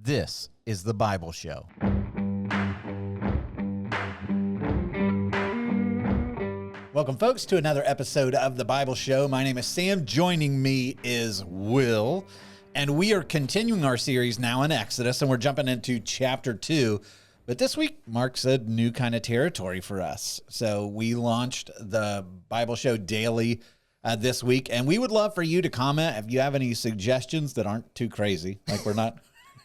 This is the Bible Show. Welcome, folks, to another episode of the Bible Show. My name is Sam. Joining me is Will. And we are continuing our series now in Exodus, and we're jumping into chapter 2. But this week marks a new kind of territory for us. So we launched the Bible Show daily this week, and we would love for you to comment if you have any suggestions that aren't too crazy. Like we're not...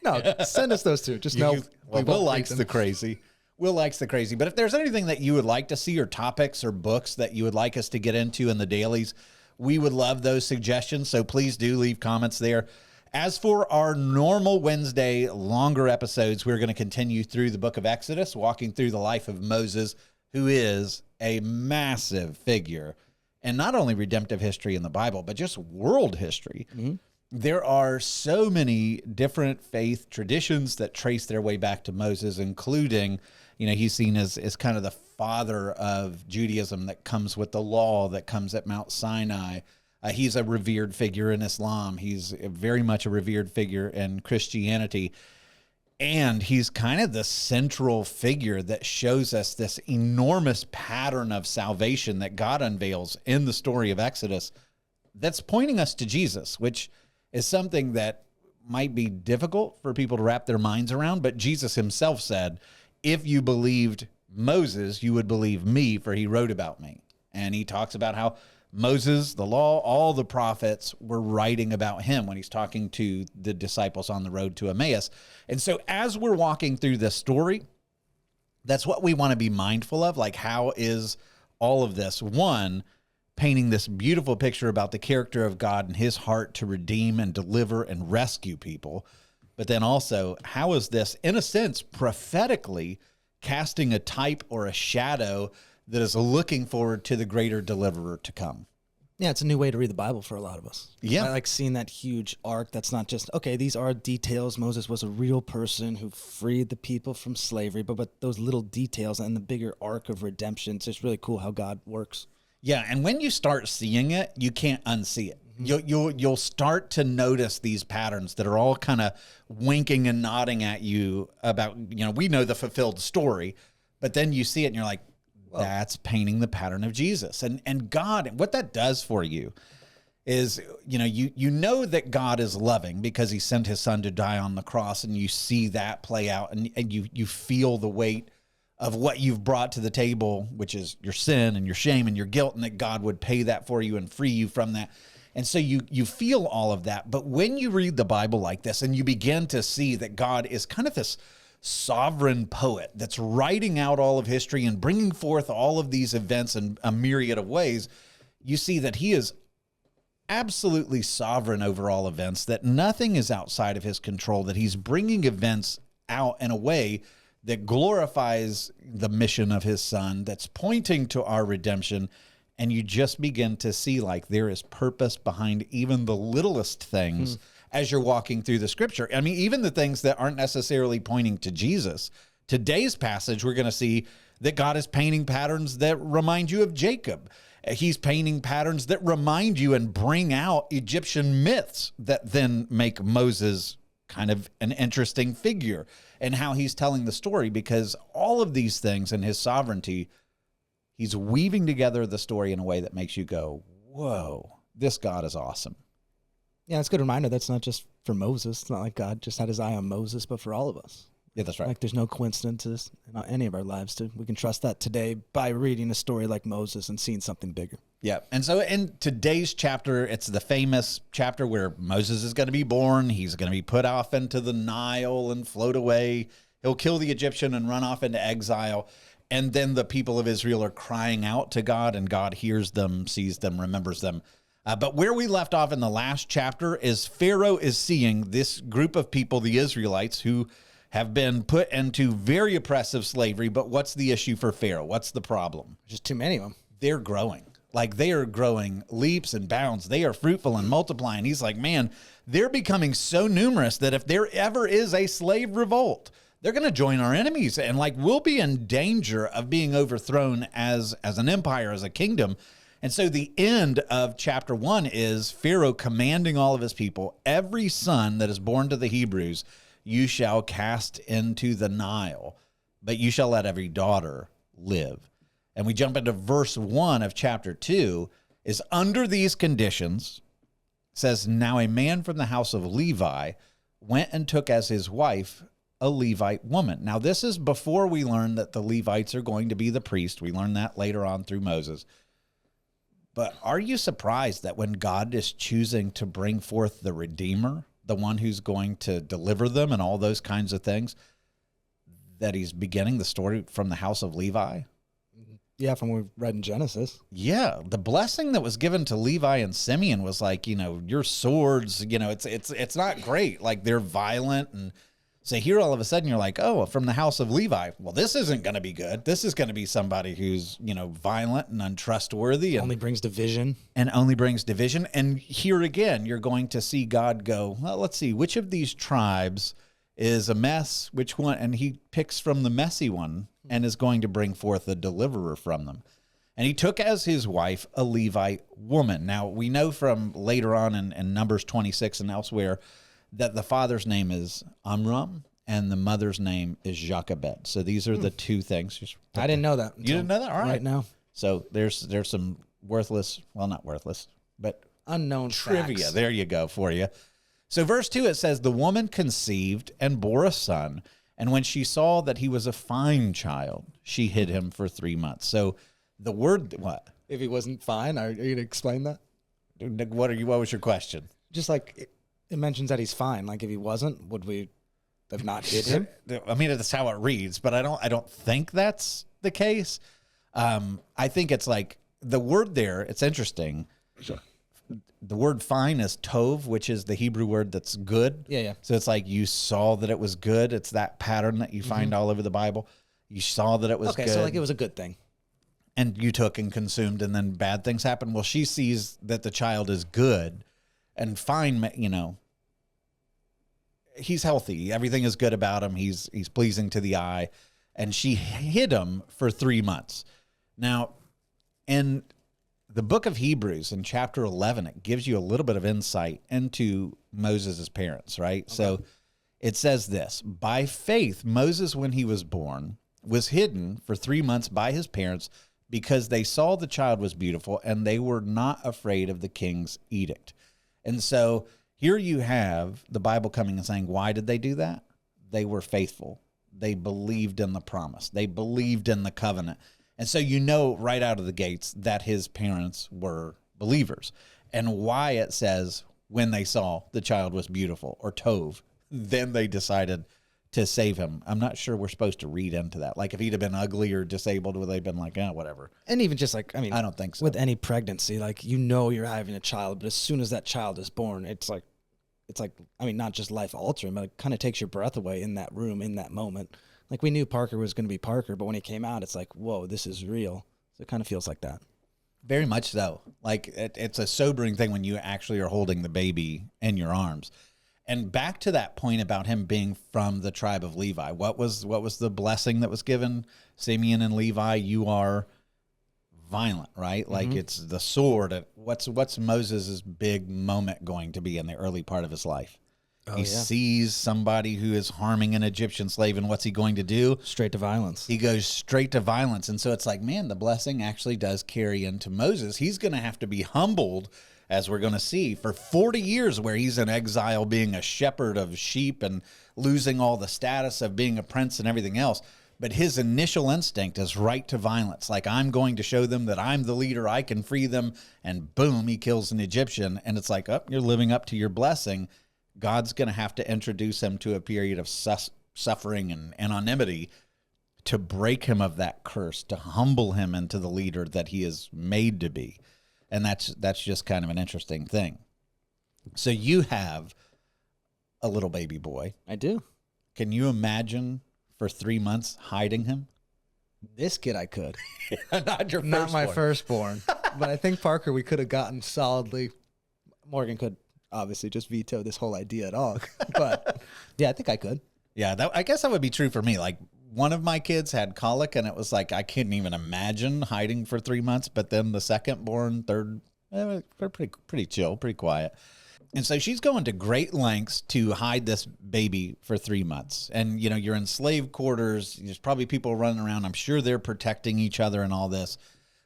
No, send us those two. Just know Will likes the crazy. Will likes the crazy. But if there's anything that you would like to see, or topics or books that you would like us to get into in the dailies, we would love those suggestions. So please do leave comments there. As for our normal Wednesday longer episodes, we're going to continue through the book of Exodus, walking through the life of Moses, who is a massive figure in not only redemptive history in the Bible, but just world history. Mm-hmm. There are so many different faith traditions that trace their way back to Moses, including, he's seen as kind of the father of Judaism that comes with the law that comes at Mount Sinai. He's a revered figure in Islam. He's very much a revered figure in Christianity. And he's kind of the central figure that shows us this enormous pattern of salvation that God unveils in the story of Exodus that's pointing us to Jesus, which is something that might be difficult for people to wrap their minds around. But Jesus himself said, if you believed Moses, you would believe me, for he wrote about me. And he talks about how Moses, the law, all the prophets were writing about him when he's talking to the disciples on the road to Emmaus. And so as we're walking through this story, that's what we want to be mindful of. Like, how is all of this, one, painting this beautiful picture about the character of God and his heart to redeem and deliver and rescue people. But then also, how is this, in a sense, prophetically casting a type or a shadow that is looking forward to the greater deliverer to come? Yeah, it's a new way to read the Bible for a lot of us. Yeah. I like seeing that huge arc that's not just, okay, these are details. Moses was a real person who freed the people from slavery, but those little details and the bigger arc of redemption, it's just really cool how God works. Yeah, and when you start seeing it, you can't unsee it. You'll start to notice these patterns that are all kind of winking and nodding at you about, we know the fulfilled story, but then you see it and you're like, that's painting the pattern of Jesus. And God, what that does for you is, you know that God is loving because he sent his son to die on the cross, and you see that play out, and you feel the weight of what you've brought to the table, which is your sin and your shame and your guilt, and that God would pay that for you and free you from that. And so you feel all of that. But when you read the Bible like this and you begin to see that God is kind of this sovereign poet that's writing out all of history and bringing forth all of these events in a myriad of ways, you see that he is absolutely sovereign over all events, that nothing is outside of his control, that he's bringing events out in a way that glorifies the mission of his son, that's pointing to our redemption. And you just begin to see like there is purpose behind even the littlest things as you're walking through the scripture. I mean, even the things that aren't necessarily pointing to Jesus. Today's passage, we're going to see that God is painting patterns that remind you of Jacob. He's painting patterns that remind you and bring out Egyptian myths that then make Moses kind of an interesting figure, and how he's telling the story, because all of these things in his sovereignty, he's weaving together the story in a way that makes you go, whoa, this God is awesome. Yeah, it's a good reminder that's not just for Moses. It's not like God just had his eye on Moses, but for all of us. Yeah, that's right. Like there's no coincidences in any of our lives. We can trust that today by reading a story like Moses and seeing something bigger. Yeah, and so in today's chapter, it's the famous chapter where Moses is going to be born. He's going to be put off into the Nile and float away. He'll kill the Egyptian and run off into exile. And then the people of Israel are crying out to God, and God hears them, sees them, remembers them. But where we left off in the last chapter is Pharaoh is seeing this group of people, the Israelites, who have been put into very oppressive slavery. But what's the issue for Pharaoh? What's the problem? Just too many of them. They're growing. Like they are growing leaps and bounds. They are fruitful and multiplying. He's like, man, they're becoming so numerous that if there ever is a slave revolt, they're going to join our enemies. And like, we'll be in danger of being overthrown as an empire, as a kingdom. And so the end of chapter 1 is Pharaoh commanding all of his people, every son that is born to the Hebrews, you shall cast into the Nile, but you shall let every daughter live. And we jump into verse 1 of chapter 2, is under these conditions, says, now a man from the house of Levi went and took as his wife a Levite woman. Now, this is before we learn that the Levites are going to be the priest. We learn that later on through Moses. But are you surprised that when God is choosing to bring forth the Redeemer, the one who's going to deliver them and all those kinds of things, that he's beginning the story from the house of Levi? Yeah, from what we read in Genesis. Yeah, the blessing that was given to Levi and Simeon was like, your swords, it's not great. Like, they're violent. And so here all of a sudden you're like, oh, from the house of Levi. Well, this isn't going to be good. This is going to be somebody who's, violent and untrustworthy. And only brings division. And only brings division. And here again, you're going to see God go, well, let's see, which of these tribes is a mess? Which one? And he picks from the messy one and is going to bring forth a deliverer from them. And he took as his wife a Levite woman. Now, we know from later on in Numbers 26 and elsewhere that the father's name is Amram and the mother's name is Jochebed. So these are the two things. I didn't know that. You didn't know that? All right. Right now. So there's some worthless, well, not worthless, but unknown trivia. facts. There you go for you. So verse 2, it says, the woman conceived and bore a son, and when she saw that he was a fine child, she hid him for 3 months. So the word, what? If he wasn't fine, are you going to explain that? What was your question? Just like it mentions that he's fine. Like if he wasn't, would we have not hid him? I mean, that's how it reads, but I don't think that's the case. I think it's like the word there, it's interesting. Sure. The word fine is tov, which is the Hebrew word that's good. Yeah. So it's like you saw that it was good. It's that pattern that you find all over the Bible. You saw that it was good. Okay, so like it was a good thing. And you took and consumed, and then bad things happen. Well, she sees that the child is good and fine, he's healthy. Everything is good about him. He's pleasing to the eye. And she hid him for 3 months. Now, in the book of Hebrews in chapter 11, it gives you a little bit of insight into Moses' parents, right? Okay. So it says this, by faith, Moses, when he was born, was hidden for 3 months by his parents because they saw the child was beautiful and they were not afraid of the king's edict. And so here you have the Bible coming and saying, why did they do that? They were faithful. They believed in the promise. They believed in the covenant. And so you know right out of the gates that his parents were believers. And why it says when they saw the child was beautiful, or tov, then they decided to save him. I'm not sure we're supposed to read into that. Like if he'd have been ugly or disabled, would they have been like, whatever. And even just like, I don't think so. With any pregnancy, like you're having a child, but as soon as that child is born, it's like, not just life altering, but it kind of takes your breath away in that room, in that moment. Like we knew Parker was going to be Parker, but when he came out, it's like, whoa, this is real. So it kind of feels like that. Very much so. Like it's a sobering thing when you actually are holding the baby in your arms. And back to that point about him being from the tribe of Levi, what was the blessing that was given? Simeon and Levi, you are violent, right? Like it's the sword. What's Moses' big moment going to be in the early part of his life? He sees somebody who is harming an Egyptian slave, and what's he going to do? Straight to violence. He goes straight to violence. And so it's like, man, the blessing actually does carry into Moses. He's going to have to be humbled, as we're going to see, for 40 years where he's in exile being a shepherd of sheep and losing all the status of being a prince and everything else. But his initial instinct is right to violence. Like, I'm going to show them that I'm the leader, I can free them. And boom, he kills an Egyptian. And it's like, you're living up to your blessing. God's going to have to introduce him to a period of suffering and anonymity to break him of that curse, to humble him into the leader that he is made to be. And that's just kind of an interesting thing. So you have a little baby boy. I do. Can you imagine for 3 months hiding him? This kid I could. Not my firstborn. But I think Parker, we could have gotten solidly. Morgan could obviously just veto this whole idea at all. But yeah, I think I could. Yeah, I guess that would be true for me. Like one of my kids had colic and it was like, I couldn't even imagine hiding for 3 months. But then the second born, third, they're pretty chill, pretty quiet. And so she's going to great lengths to hide this baby for 3 months. And, you know, you're in slave quarters. There's probably people running around. I'm sure they're protecting each other and all this.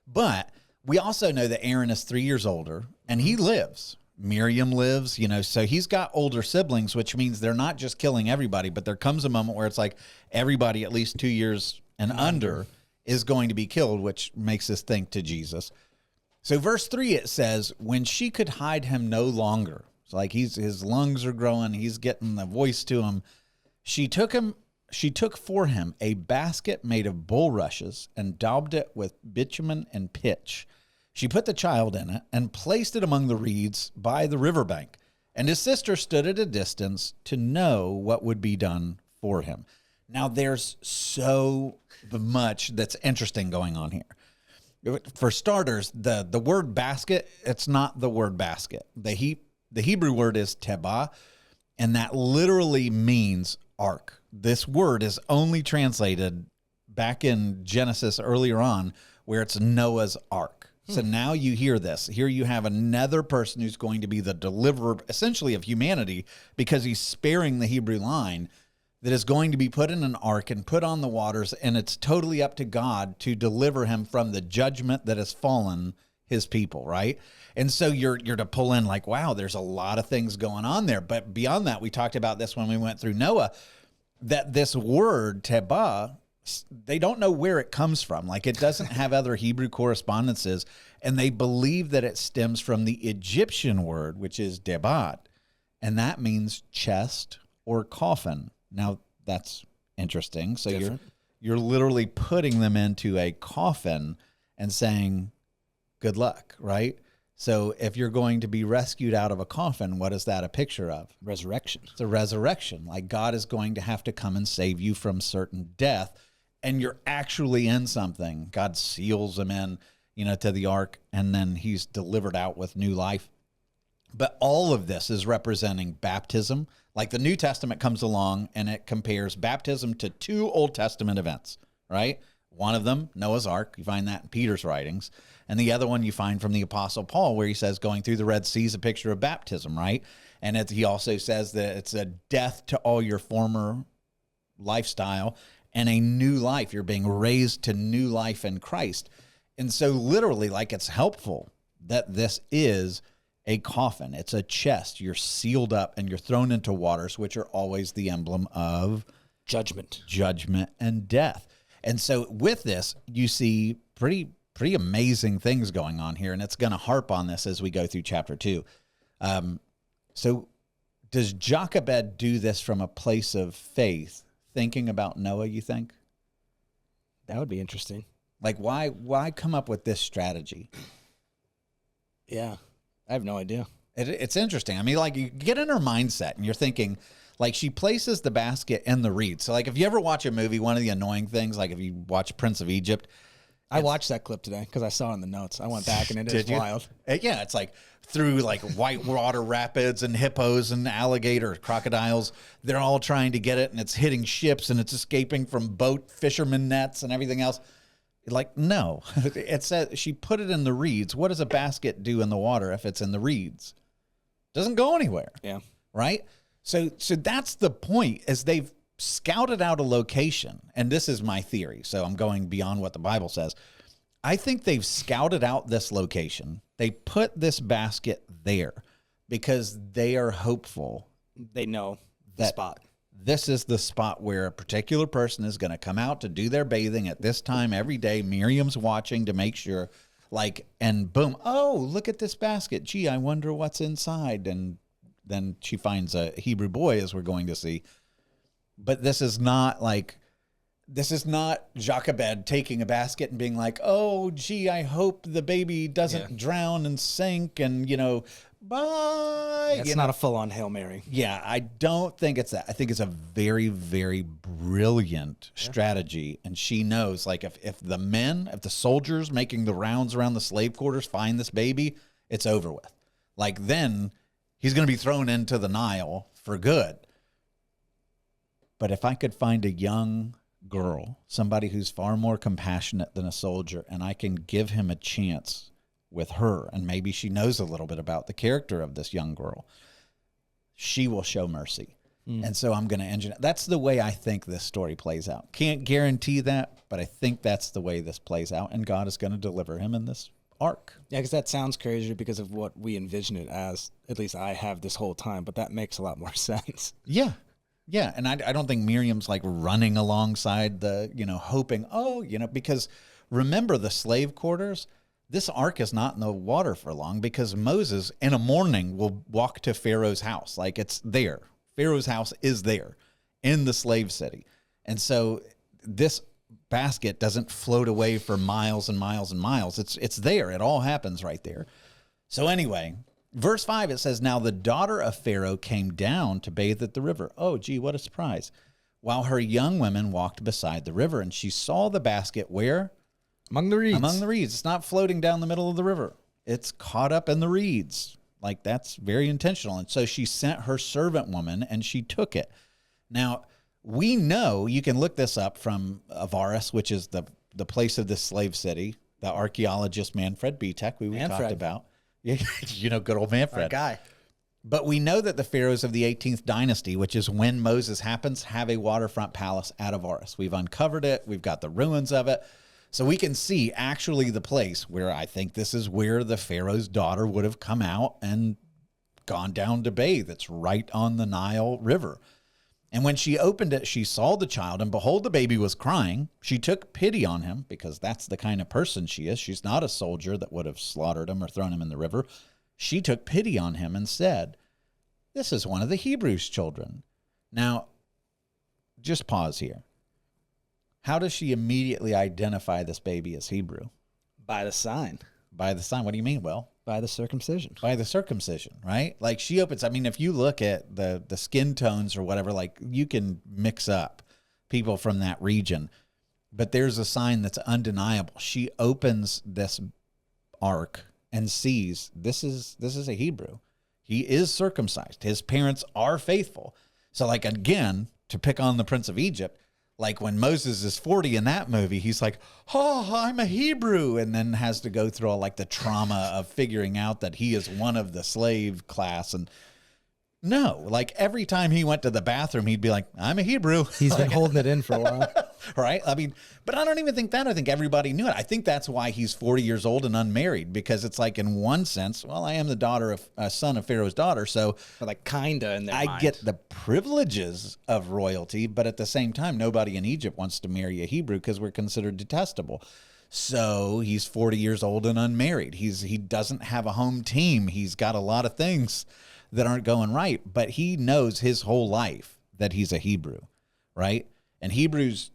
But we also know that Aaron is 3 years older and he lives. Miriam lives, you know, so he's got older siblings, which means they're not just killing everybody, but there comes a moment where it's like everybody at least 2 years and under is going to be killed, which makes us think to Jesus. So verse 3, it says, when she could hide him no longer, it's like his lungs are growing, he's getting the voice to him. She took for him a basket made of bulrushes and daubed it with bitumen and pitch. She put the child in it and placed it among the reeds by the riverbank. And his sister stood at a distance to know what would be done for him. Now, there's so much that's interesting going on here. For starters, the word basket, it's not the word basket. The Hebrew word is Tebah, and that literally means ark. This word is only translated back in Genesis earlier on where it's Noah's ark. So now you hear this. Here you have another person who's going to be the deliverer, essentially, of humanity, because he's sparing the Hebrew line, that is going to be put in an ark and put on the waters, and it's totally up to God to deliver him from the judgment that has fallen his people, right? And so you're to pull in like, wow, there's a lot of things going on there. But beyond that, we talked about this when we went through Noah, that this word, Tebah, they don't know where it comes from. Like, it doesn't have other Hebrew correspondences, and they believe that it stems from the Egyptian word, which is debat, and that means chest or coffin. Now, that's interesting. So you're literally putting them into a coffin and saying, good luck, right? So if you're going to be rescued out of a coffin, what is that a picture of? Resurrection. It's a resurrection. Like, God is going to have to come and save you from certain death, and you're actually in something. God seals him in, you know, to the ark, and then he's delivered out with new life. But all of this is representing baptism. Like, the New Testament comes along and it compares baptism to 2 Old Testament events, right? One of them, Noah's Ark, you find that in Peter's writings. And the other one you find from the Apostle Paul, where he says going through the Red Sea is a picture of baptism, right? And he also says that it's a death to all your former lifestyle and a new life. You're being raised to new life in Christ. And so literally, like, it's helpful that this is a coffin. It's a chest. You're sealed up and you're thrown into waters, which are always the emblem of judgment and death. And so with this, you see pretty amazing things going on here, and it's going to harp on this as we go through chapter 2. So does Jochebed do this from a place of faith, thinking about Noah, you think? That would be interesting. Like, why come up with this strategy? Yeah, I have no idea. It's interesting. I mean, like, you get in her mindset, and you're thinking, like, she places the basket in the reeds. So, like, if you ever watch a movie, one of the annoying things, like if you watch Prince of Egypt. I watched that clip today because I saw it in the notes. I went back, and it is wild. Yeah, it's like through, like, white water rapids and hippos and alligators, crocodiles. They're all trying to get it, and it's hitting ships, and it's escaping from boat fishermen nets and everything else. Like, no. It says she put it in the reeds. What does a basket do in the water if it's in the reeds? Doesn't go anywhere. Yeah. Right? So that's the point, is they've scouted out a location. And this is my theory, so I'm going beyond what the Bible says. I think they've scouted out this location. They put this basket there because they are hopeful. They know the spot. This is the spot where a particular person is going to come out to do their bathing at this time every day. Miriam's watching to make sure, like, and boom, oh, look at this basket. Gee, I wonder what's inside. And then she finds a Hebrew boy, as we're going to see. But this is not Jochebed taking a basket and being like, oh, gee, I hope the baby doesn't drown and sink and, you know, bye. It's not a full-on Hail Mary. Yeah, I don't think it's that. I think it's a very, very brilliant strategy. And she knows, like, if the soldiers making the rounds around the slave quarters find this baby, it's over with. Like, then he's going to be thrown into the Nile for good. But if I could find a young girl, somebody who's far more compassionate than a soldier, and I can give him a chance with her, and maybe she knows a little bit about the character of this young girl, she will show mercy. And so I'm going to engineer. That's the way I think this story plays out. Can't guarantee that, but I think that's the way this plays out. And God is going to deliver him in this ark. Yeah, because that sounds crazy because of what we envision it as. At least I have this whole time, but that makes a lot more sense. Yeah. Yeah. And I don't think Miriam's like running alongside the, hoping, because remember the slave quarters? This ark is not in the water for long because Moses in a morning will walk to Pharaoh's house. Like it's there. Pharaoh's house is there in the slave city. And so this basket doesn't float away for miles and miles and miles. It's there. It all happens right there. So anyway, verse 5, it says, now the daughter of Pharaoh came down to bathe at the river. Oh, gee, what a surprise. While her young women walked beside the river, and she saw the basket where? Among the reeds. Among the reeds. It's not floating down the middle of the river. It's caught up in the reeds. Like, that's very intentional. And so she sent her servant woman, and she took it. Now, we know, you can look this up from Avaris, which is the place of this slave city, the archaeologist Manfred Betek, we talked about. Good old Manfred. Our guy. But we know that the pharaohs of the 18th dynasty, which is when Moses happens, have a waterfront palace at Avaris. We've uncovered it. We've got the ruins of it. So we can see actually the place where I think this is where the Pharaoh's daughter would have come out and gone down to bathe. It's right on the Nile River. And when she opened it, she saw the child, and behold, the baby was crying. She took pity on him because that's the kind of person she is. She's not a soldier that would have slaughtered him or thrown him in the river. She took pity on him and said, this is one of the Hebrews' children. Now, just pause here. How does she immediately identify this baby as Hebrew? By the sign. By the sign. What do you mean, Will? By the circumcision. By the circumcision, right? Like she opens, if you look at the skin tones or whatever, like you can mix up people from that region, but there's a sign that's undeniable. She opens this ark and sees this is a Hebrew. He is circumcised. His parents are faithful. So like, again, to pick on the Prince of Egypt, like when Moses is 40 in that movie, he's like, oh, I'm a Hebrew, and then has to go through all like the trauma of figuring out that he is one of the slave class. And no, like every time he went to the bathroom, he'd be like, I'm a Hebrew. He's been holding it in for a while. Right? But I don't even think that. I think everybody knew it. I think that's why he's 40 years old and unmarried, because it's like, in one sense, well, I am the son of Pharaoh's daughter, so like kinda in their mind. get the privileges of royalty, but at the same time, nobody in Egypt wants to marry a Hebrew because we're considered detestable. So he's 40 years old and unmarried. He doesn't have a home team. He's got a lot of things that aren't going right, but he knows his whole life that he's a Hebrew, right? And Hebrews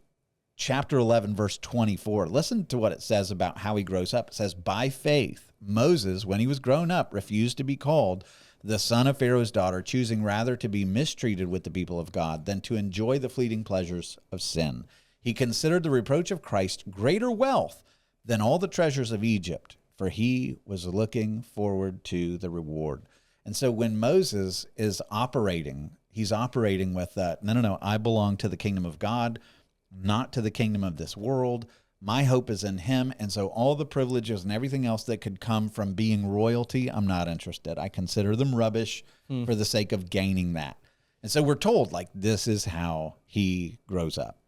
chapter 11, verse 24, listen to what it says about how he grows up. It says, by faith, Moses, when he was grown up, refused to be called the son of Pharaoh's daughter, choosing rather to be mistreated with the people of God than to enjoy the fleeting pleasures of sin. He considered the reproach of Christ greater wealth than all the treasures of Egypt, for he was looking forward to the reward. And so when Moses is operating, he's operating with that, no, I belong to the kingdom of God, not to the kingdom of this world. My hope is in him. And so all the privileges and everything else that could come from being royalty, I'm not interested. I consider them rubbish for the sake of gaining that. And so we're told, like, this is how he grows up.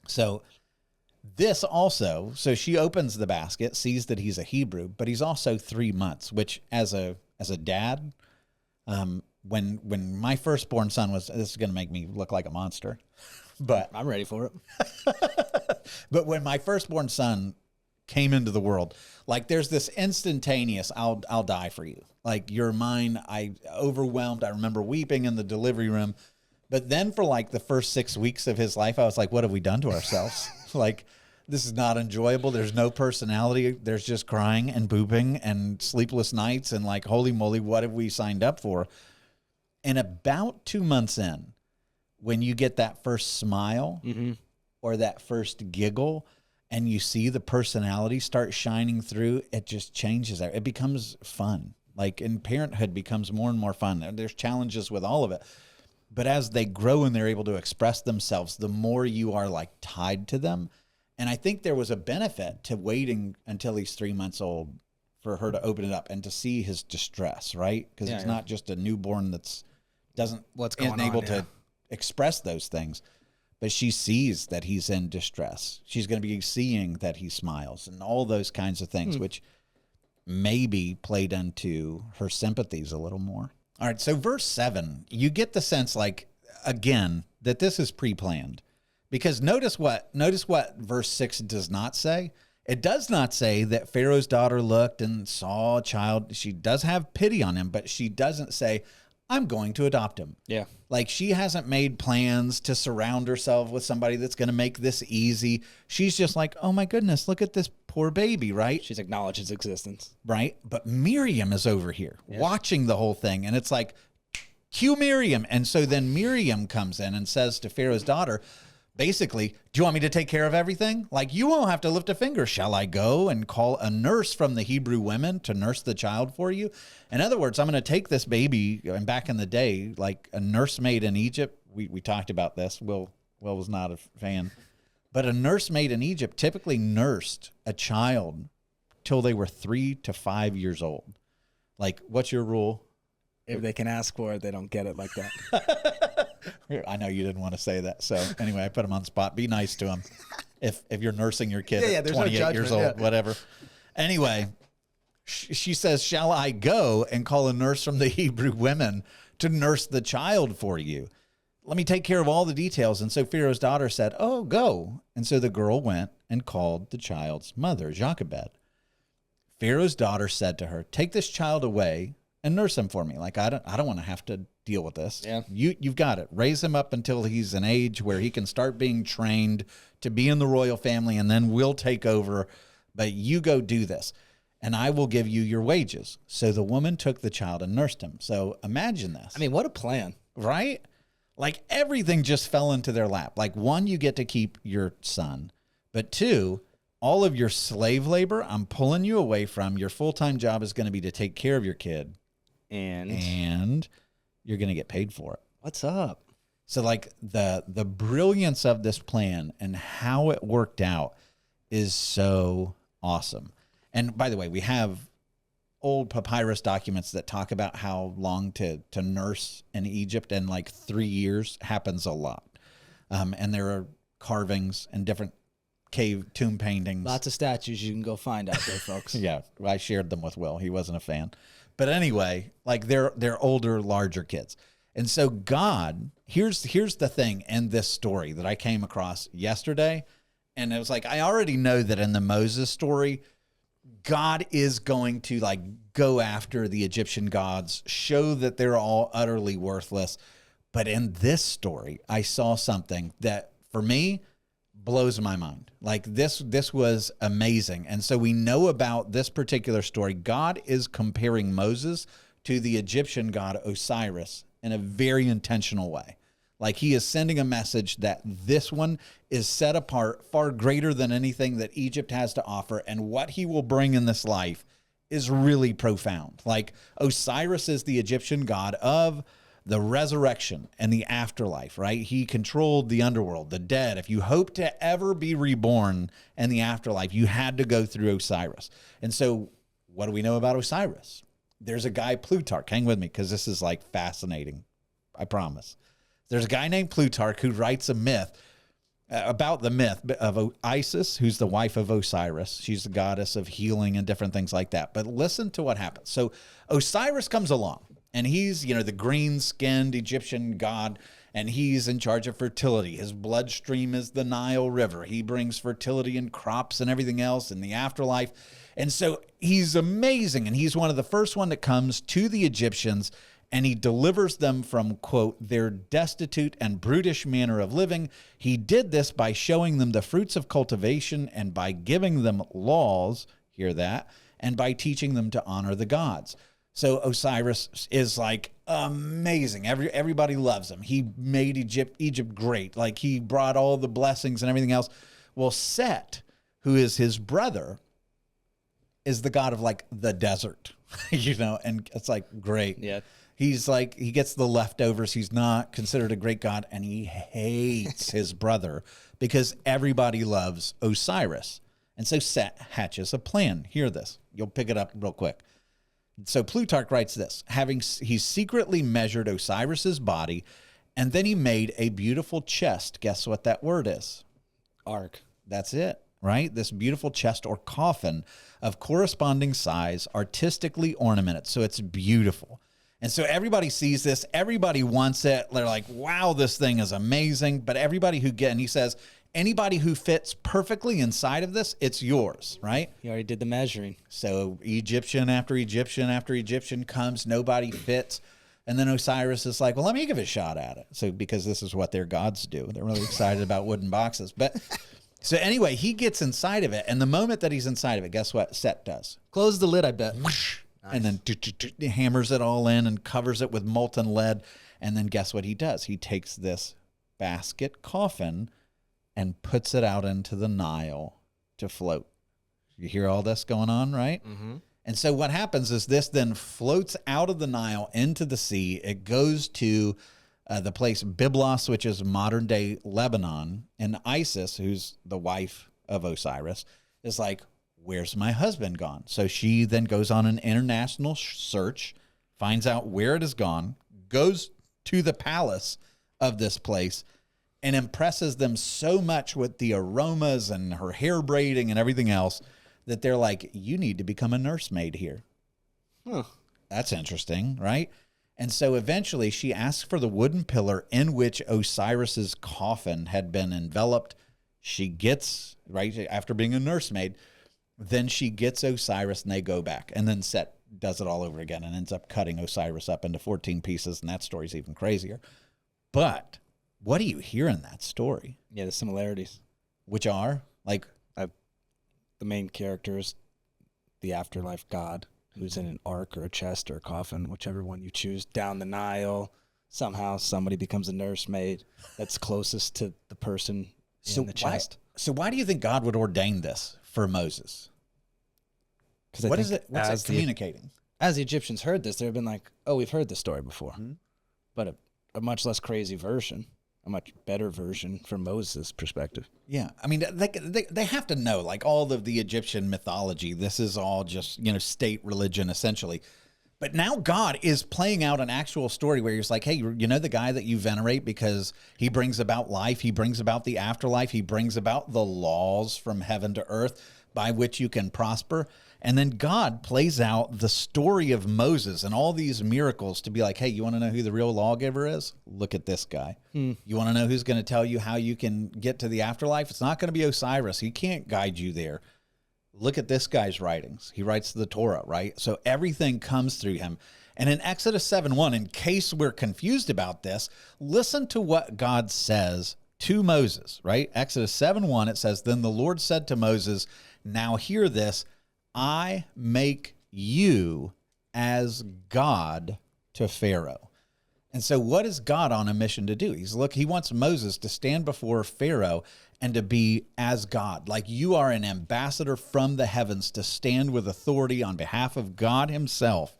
So this also, so she opens the basket, sees that he's a Hebrew, but he's also 3 months, which as a dad, when my firstborn son was, this is going to make me look like a monster, but I'm ready for it. But when my firstborn son came into the world, like there's this instantaneous, I'll die for you. Like you're mine. I overwhelmed. I remember weeping in the delivery room. But then for like the first 6 weeks of his life, I was like, what have we done to ourselves? Like, this is not enjoyable. There's no personality. There's just crying and booping and sleepless nights and like, holy moly, what have we signed up for? And about 2 months in, when you get that first smile or that first giggle and you see the personality start shining through, it just changes. It becomes fun. Like, and parenthood becomes more and more fun. There's challenges with all of it. But as they grow and they're able to express themselves, the more you are like tied to them. And I think there was a benefit to waiting until he's 3 months old for her to open it up and to see his distress, right? Because it's not just a newborn that's doesn't What's going isn't on, able yeah. to express those things. But she sees that he's in distress. She's going to be seeing that he smiles and all those kinds of things, which maybe played into her sympathies a little more. All right, so verse 7, you get the sense, like, again, that this is pre-planned. Because notice what verse 6 does not say. It does not say that Pharaoh's daughter looked and saw a child. She does have pity on him, but she doesn't say, I'm going to adopt him. Yeah. Like, she hasn't made plans to surround herself with somebody that's going to make this easy. She's just like, oh my goodness, look at this poor baby, right? She's acknowledged his existence. Right? But Miriam is over here watching the whole thing. And it's like, cue Miriam. And so then Miriam comes in and says to Pharaoh's daughter, basically, do you want me to take care of everything? Like, you won't have to lift a finger. Shall I go and call a nurse from the Hebrew women to nurse the child for you? In other words, I'm going to take this baby. And back in the day, like a nursemaid in Egypt, we talked about this. Will was not a fan. But a nursemaid in Egypt typically nursed a child till they were 3 to 5 years old. Like, what's your rule? If they can ask for it, they don't get it like that. I know you didn't want to say that. So anyway, I put him on the spot. Be nice to him. If you're nursing your kid at there's no 28 years old, judgment, whatever. Anyway, she says, shall I go and call a nurse from the Hebrew women to nurse the child for you? Let me take care of all the details. And so Pharaoh's daughter said, oh, go. And so the girl went and called the child's mother, Jochebed. Pharaoh's daughter said to her, take this child away and nurse him for me. Like, I don't want to have to deal with this. Yeah. You've got it. Raise him up until he's an age where he can start being trained to be in the royal family, and then we'll take over. But you go do this, and I will give you your wages. So the woman took the child and nursed him. So imagine this. I mean, what a plan. Right? Like, everything just fell into their lap. Like, one, you get to keep your son. But two, all of your slave labor, I'm pulling you away from. Your full-time job is going to be to take care of your kid. And you're going to get paid for it. What's up? So, like, the brilliance of this plan and how it worked out is so awesome. And by the way, we have old papyrus documents that talk about how long to nurse in Egypt, and like 3 years happens a lot. And there are carvings and different cave tomb paintings. Lots of statues you can go find out there, folks. Yeah, I shared them with Will. He wasn't a fan. But anyway, like, they're older, larger kids. And so God, here's the thing in this story that I came across yesterday. And it was like, I already know that in the Moses story, God is going to, like, go after the Egyptian gods, show that they're all utterly worthless. But in this story, I saw something that, for me, blows my mind. Like, this was amazing. And so we know about this particular story. God is comparing Moses to the Egyptian god Osiris in a very intentional way. Like, he is sending a message that this one is set apart, far greater than anything that Egypt has to offer, and what he will bring in this life is really profound. Like, Osiris is the Egyptian god of the resurrection and the afterlife, right? He controlled the underworld, the dead. If you hope to ever be reborn in the afterlife, you had to go through Osiris. And so what do we know about Osiris? There's a guy, Plutarch. Hang with me, because this is, like, fascinating. I promise. There's a guy named Plutarch who writes a myth about the myth of Isis, who's the wife of Osiris. She's the goddess of healing and different things like that. But listen to what happens. So Osiris comes along, and he's, the green-skinned Egyptian god, and he's in charge of fertility. His bloodstream is the Nile River. He brings fertility and crops and everything else in the afterlife. And so he's amazing, and he's one of the first one that comes to the Egyptians, and he delivers them from, quote, their destitute and brutish manner of living. He did this by showing them the fruits of cultivation and by giving them laws, hear that, and by teaching them to honor the gods. So Osiris is, like, amazing. Everybody loves him. He made Egypt great. Like, he brought all the blessings and everything else. Well, Set, who is his brother, is the god of, like, the desert, and it's like, great. Yeah. He's like, he gets the leftovers. He's not considered a great god, and he hates his brother because everybody loves Osiris. And so Set hatches a plan. Hear this. You'll pick it up real quick. So Plutarch writes this, he secretly measured Osiris's body, and then he made a beautiful chest. Guess what that word is? Ark. That's it, right? This beautiful chest or coffin of corresponding size, artistically ornamented. So it's beautiful. And so everybody sees this. Everybody wants it. They're like, wow, this thing is amazing. But everybody and he says, anybody who fits perfectly inside of this, it's yours, right? He already did the measuring. So Egyptian after Egyptian after Egyptian comes, nobody fits. And then Osiris is like, well, let me give a shot at it. So because this is what their gods do. They're really excited about wooden boxes. But so anyway, he gets inside of it. And the moment that he's inside of it, guess what Set does? Close the lid, I bet. Nice. And then hammers it all in and covers it with molten lead. And then guess what he does? He takes this basket coffin and puts it out into the Nile to float. You hear all this going on, right? Mm-hmm. And so what happens is this then floats out of the Nile into the sea. It goes to the place Byblos, which is modern-day Lebanon. And Isis, who's the wife of Osiris, is like, where's my husband gone? So she then goes on an international search, finds out where it has gone, goes to the palace of this place, and impresses them so much with the aromas and her hair braiding and everything else that they're like, you need to become a nursemaid here. Huh. That's interesting, right? And so eventually she asks for the wooden pillar in which Osiris's coffin had been enveloped. She gets, right, after being a nursemaid, then she gets Osiris and they go back. And then Set does it all over again and ends up cutting Osiris up into 14 pieces. And that story's even crazier. But what do you hear in that story? Yeah, the similarities. Which are? Like, the main character is the afterlife god who's in an ark or a chest or a coffin, whichever one you choose, down the Nile. Somehow somebody becomes a nursemaid that's closest to the person in the chest. So why do you think God would ordain this for Moses? Because What's it communicating? As the Egyptians heard this, they've been like, oh, we've heard this story before. Mm-hmm. But a much less crazy version. A much better version from Moses' perspective. Yeah. I mean, they have to know, like all of the Egyptian mythology, this is all just, state religion essentially. But now God is playing out an actual story where he's like, hey, you know the guy that you venerate because he brings about life, he brings about the afterlife, he brings about the laws from heaven to earth by which you can prosper. And then God plays out the story of Moses and all these miracles to be like, hey, you want to know who the real lawgiver is? Look at this guy. You want to know who's going to tell you how you can get to the afterlife? It's not going to be Osiris. He can't guide you there. Look at this guy's writings. He writes the Torah, right? So everything comes through him. And in Exodus 7:1, in case we're confused about this, listen to what God says to Moses, right? Exodus 7:1, it says, then the Lord said to Moses, now hear this, I make you as God to Pharaoh. And so what is God on a mission to do? He wants Moses to stand before Pharaoh and to be as God. Like you are an ambassador from the heavens to stand with authority on behalf of God himself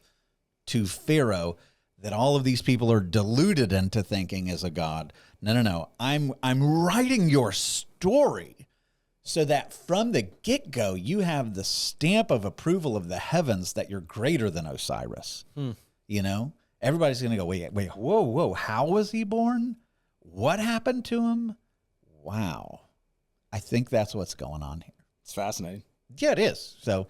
to Pharaoh that all of these people are deluded into thinking is a God. No. I'm writing your story so that from the get-go, you have the stamp of approval of the heavens that you're greater than Osiris. Everybody's going to go, wait, whoa, how was he born? What happened to him? Wow. I think that's what's going on here. It's fascinating. Yeah, it is. So,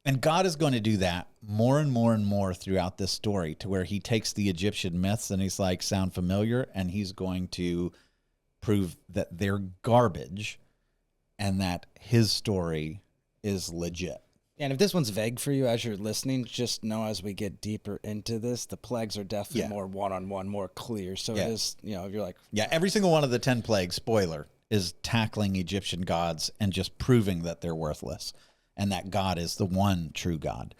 and God is going to do that more and more and more throughout this story to where he takes the Egyptian myths and he's like, sound familiar? And he's going to prove that they're garbage and that his story is legit. And if this one's vague for you as you're listening, just know as we get deeper into this, the plagues are definitely more one-on-one, more clear. So it is, if you're like... Yeah, every single one of the 10 plagues, spoiler, is tackling Egyptian gods and just proving that they're worthless and that God is the one true God.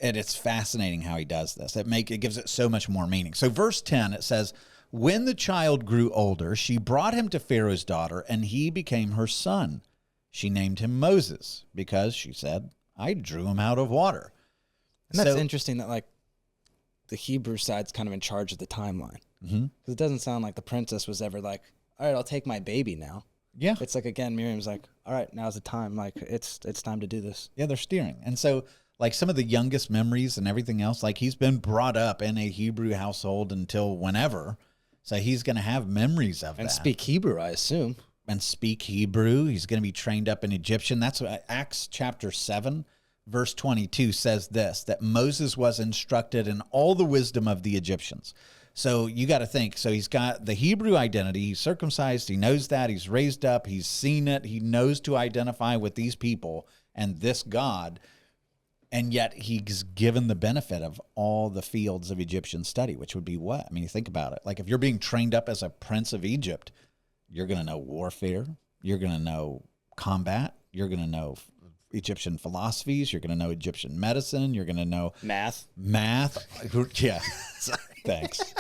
And it's fascinating how he does this. It gives it so much more meaning. So verse 10, it says, when the child grew older, she brought him to Pharaoh's daughter, and he became her son. She named him Moses because, she said, I drew him out of water. And that's interesting that, the Hebrew side's kind of in charge of the timeline. Because it doesn't sound like the princess was ever like, all right, I'll take my baby now. Yeah. It's like, again, Miriam's like, all right, now's the time. Like, it's time to do this. Yeah, they're steering. And so like some of the youngest memories and everything else, like he's been brought up in a Hebrew household until whenever. So he's going to have memories of And that. speak Hebrew, I assume. And speak Hebrew. He's going to be trained up in Egyptian. That's what Acts chapter 7, verse 22 says this, that Moses was instructed in all the wisdom of the Egyptians. So you got to think, so he's got the Hebrew identity, he's circumcised, he knows that, he's raised up, he's seen it, he knows to identify with these people and this God, and yet he's given the benefit of all the fields of Egyptian study, which would be what? I mean, you think about it. Like if you're being trained up as a prince of Egypt, you're going to know warfare, you're going to know combat, you're going to know Egyptian philosophies, you're going to know Egyptian medicine, you're going to know Math. Yeah. Thanks.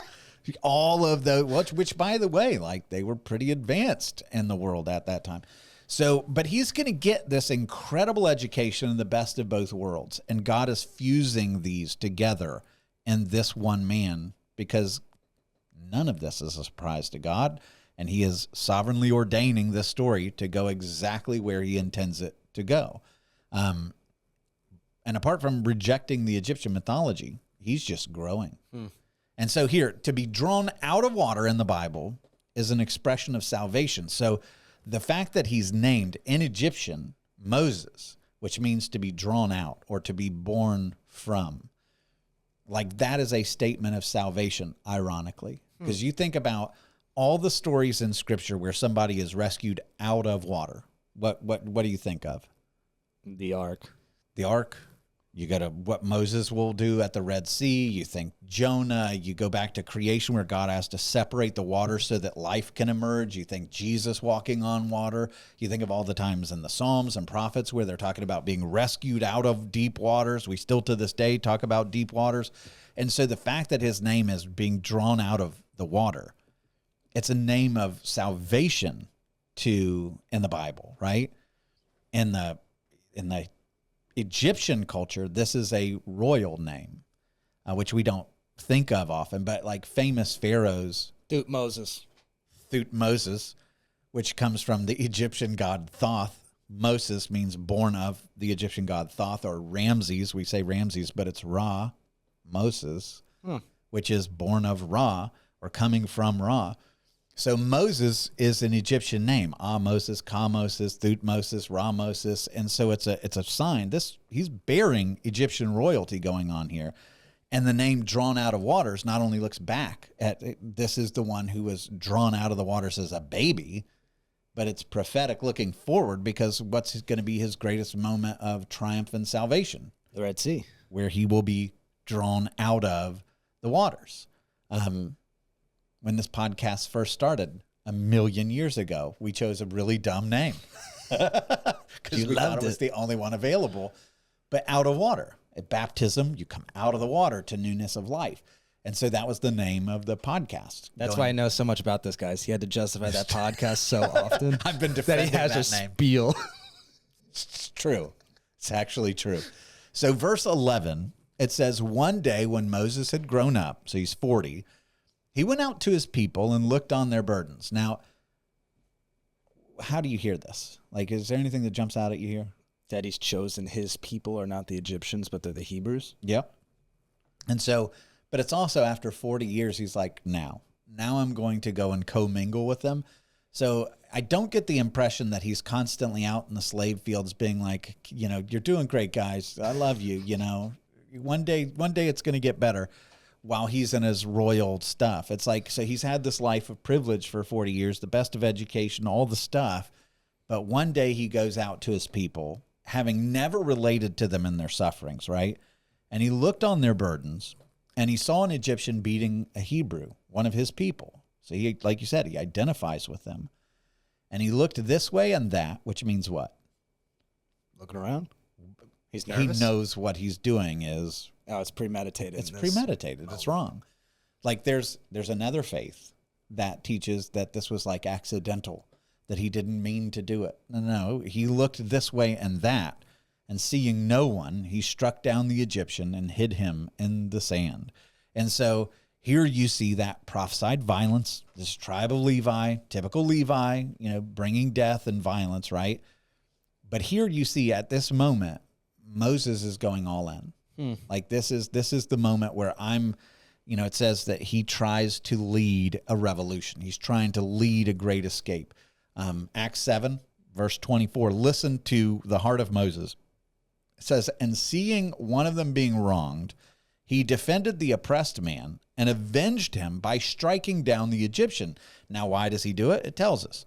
All of those, which by the way, like they were pretty advanced in the world at that time. So, but he's going to get this incredible education in the best of both worlds. And God is fusing these together in this one man, because none of this is a surprise to God. And he is sovereignly ordaining this story to go exactly where he intends it to go. And apart from rejecting the Egyptian mythology, he's just growing. And so here, to be drawn out of water in the Bible is an expression of salvation. So the fact that he's named in Egyptian Moses, which means to be drawn out or to be born from, like that is a statement of salvation, ironically. Because you think about all the stories in Scripture where somebody is rescued out of water. What do you think of? The ark. The ark. You go to what Moses will do at the Red Sea. You think Jonah. You go back to creation where God has to separate the water so that life can emerge. You think Jesus walking on water. You think of all the times in the Psalms and prophets where they're talking about being rescued out of deep waters. We still to this day talk about deep waters. And so the fact that his name is being drawn out of the water, it's a name of salvation in the Bible, right? In the Egyptian culture, this is a royal name, which we don't think of often, but like famous pharaohs. Thutmose, which comes from the Egyptian god Thoth. Moses means born of the Egyptian god Thoth, or Ramses. We say Ramses, but it's Ra, Moses, which is born of Ra or coming from Ra. So Moses is an Egyptian name. Moses, Ka Moses, Thutmose, Ra Moses. And so it's a sign. He's bearing Egyptian royalty going on here. And the name drawn out of waters not only looks back at this is the one who was drawn out of the waters as a baby, but it's prophetic looking forward, because what's going to be his greatest moment of triumph and salvation? the Red Sea, where he will be drawn out of the waters. When this podcast first started 1 million years ago, we chose a really dumb name because we thought it was the only one available, but out of water. At baptism, you come out of the water to newness of life. And so that was the name of the podcast. That's why I know so much about this, guys. He had to justify that podcast so often. I've been defending that he has that a name. spiel. It's true. It's actually true. So verse 11, it says, one day when Moses had grown up, so he's 40, he went out to his people and looked on their burdens. Now, how do you hear this? Like, is there anything that jumps out at you here? That he's chosen his people are not the Egyptians, but they're the Hebrews. Yep. And so, but it's also after 40 years, he's like, now I'm going to go and commingle with them. So I don't get the impression that he's constantly out in the slave fields being like, you know, you're doing great, guys. I love you. You know, one day it's going to get better, while he's in his royal stuff. It's like, so he's had this life of privilege for 40 years, the best of education, all the stuff. But one day he goes out to his people, having never related to them in their sufferings, right? And he looked on their burdens, and he saw an Egyptian beating a Hebrew, one of his people. So he, like you said, he identifies with them. And he looked this way and that, which means what? Looking around. He's nervous. He knows what he's doing is... Oh, it's premeditated. It's premeditated. It's wrong. Like there's another faith that teaches that this was like accidental, that he didn't mean to do it. No, he looked this way and that, and seeing no one, he struck down the Egyptian and hid him in the sand. And so here you see that prophesied violence, this tribe of Levi, typical Levi, you know, bringing death and violence, right? But here you see at this moment, Moses is going all in. Like this is the moment where it says that he tries to lead a revolution. He's trying to lead a great escape. Acts 7, verse 24, listen to the heart of Moses. It says, and seeing one of them being wronged, he defended the oppressed man and avenged him by striking down the Egyptian. Now, why does he do it? It tells us.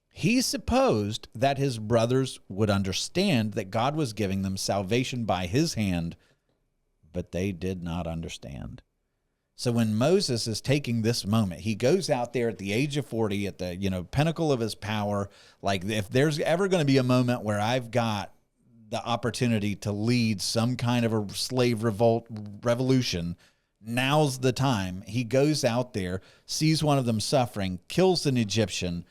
He supposed that his brothers would understand that God was giving them salvation by his hand, but they did not understand. So when Moses is taking this moment, he goes out there at the age of 40, at the pinnacle of his power. Like if there's ever going to be a moment where I've got the opportunity to lead some kind of a slave revolution, now's the time. He goes out there, sees one of them suffering, kills an Egyptian,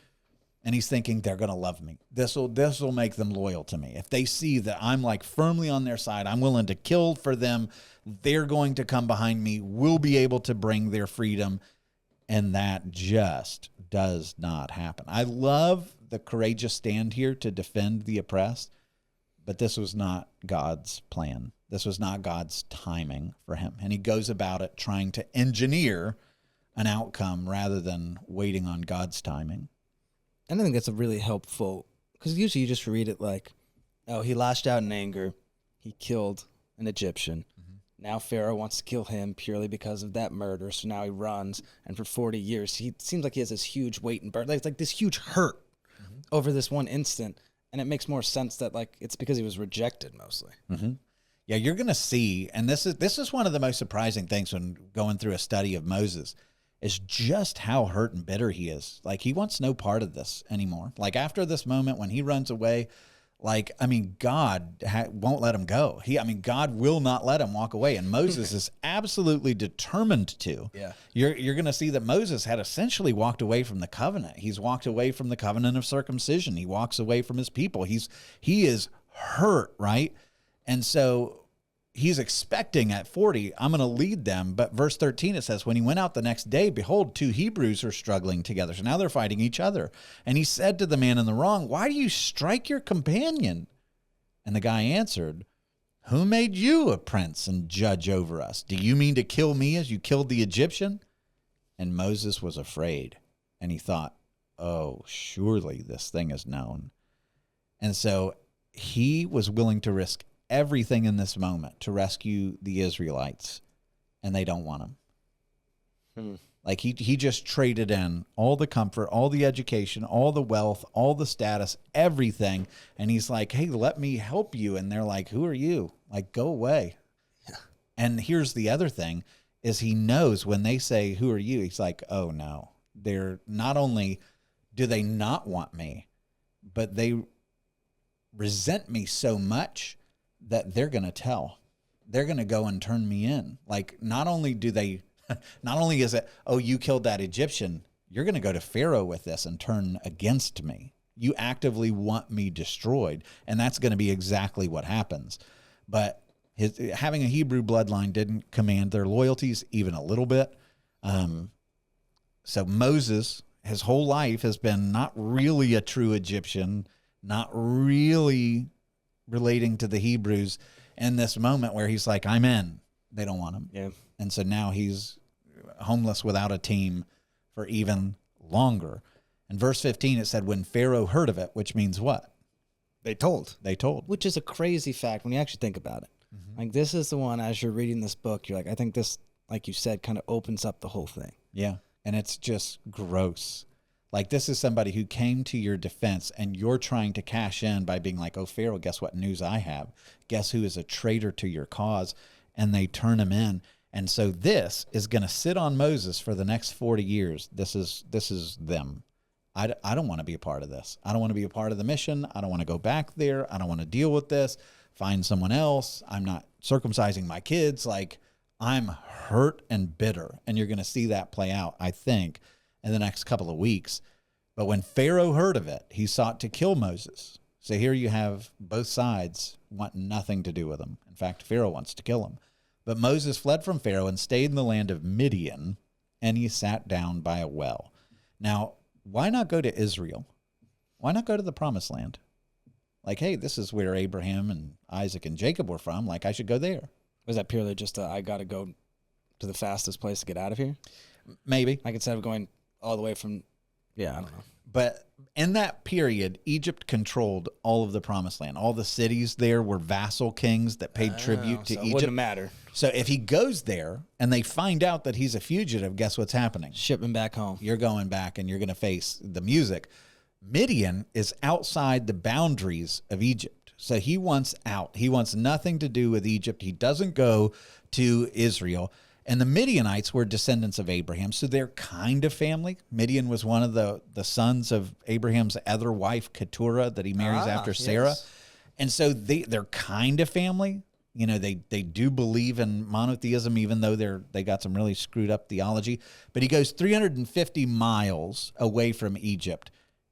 and he's thinking they're going to love me. This will make them loyal to me. If they see that I'm like firmly on their side, I'm willing to kill for them, they're going to come behind me. We'll be able to bring their freedom. And that just does not happen. I love the courageous stand here to defend the oppressed, but this was not God's plan. This was not God's timing for him. And he goes about it trying to engineer an outcome rather than waiting on God's timing. And I think that's a really helpful, because usually you just read it like, oh, he lashed out in anger. He killed an Egyptian. Now Pharaoh wants to kill him purely because of that murder. So now he runs. And for 40 years, he seems like he has this huge weight and burden. Like, it's like this huge hurt over this one instant. And it makes more sense that like it's because he was rejected mostly. Yeah, you're going to see, and this is one of the most surprising things when going through a study of Moses, is just how hurt and bitter he is. Like, he wants no part of this anymore. Like, after this moment when he runs away, God won't let him go. God will not let him walk away. And Moses is absolutely determined to. Yeah. You're going to see that Moses had essentially walked away from the covenant. He's walked away from the covenant of circumcision. He walks away from his people. He is hurt, right? And so he's expecting at 40, I'm going to lead them. But verse 13, it says, when he went out the next day, behold, 2 Hebrews are struggling together. So now they're fighting each other. And he said to the man in the wrong, why do you strike your companion? And the guy answered, who made you a prince and judge over us? Do you mean to kill me as you killed the Egyptian? And Moses was afraid. And he thought, oh, surely this thing is known. And so he was willing to risk everything in this moment to rescue the Israelites, and they don't want him. Like he just traded in all the comfort, all the education, all the wealth, all the status, everything. And he's like, hey, let me help you. And they're like, who are you? Like, go away. Yeah. And here's the other thing is he knows when they say, who are you? He's like, oh no, they're not only do they not want me, but they resent me so much that they're going to tell. They're going to go and turn me in. Like, not only is it, oh, you killed that Egyptian, you're going to go to Pharaoh with this and turn against me. You actively want me destroyed. And that's going to be exactly what happens. But having a Hebrew bloodline didn't command their loyalties even a little bit. So Moses, his whole life has been not really a true Egyptian, not really relating to the Hebrews, in this moment where he's like, I'm in. They don't want him. Yeah. And so now he's homeless without a team for even longer. In verse 15, it said, when Pharaoh heard of it, which means what? They told. Which is a crazy fact when you actually think about it. Like, this is the one, as you're reading this book, you're like, I think this, like you said, kind of opens up the whole thing. Yeah. And it's just gross. Like, this is somebody who came to your defense, and you're trying to cash in by being like, oh, Pharaoh, guess what news I have? Guess who is a traitor to your cause? And they turn him in. And so this is going to sit on Moses for the next 40 years. This is them. I don't want to be a part of this. I don't want to be a part of the mission. I don't want to go back there. I don't want to deal with this. Find someone else. I'm not circumcising my kids. Like, I'm hurt and bitter. And you're going to see that play out, I think, in the next couple of weeks. But when Pharaoh heard of it, he sought to kill Moses. So here you have both sides want nothing to do with him. In fact, Pharaoh wants to kill him. But Moses fled from Pharaoh and stayed in the land of Midian, and he sat down by a well. Now, why not go to Israel? Why not go to the promised land? Like, hey, this is where Abraham and Isaac and Jacob were from. Like, I should go there. Was that purely just I got to go to the fastest place to get out of here? Maybe. Like instead of going all the way from, I don't know. But in that period, Egypt controlled all of the promised land. All the cities there were vassal kings that paid tribute to so Egypt. It wouldn't matter. So if he goes there and they find out that he's a fugitive, guess what's happening? Ship him back home. You're going back and you're going to face the music. Midian is outside the boundaries of Egypt. So he wants out. He wants nothing to do with Egypt. He doesn't go to Israel. And the Midianites were descendants of Abraham, so they're kind of family. Midian was one of the sons of Abraham's other wife, Keturah, that he marries after Sarah. Yes. And so they're kind of family. You know, they do believe in monotheism, even though they got some really screwed up theology. But he goes 350 miles away from Egypt.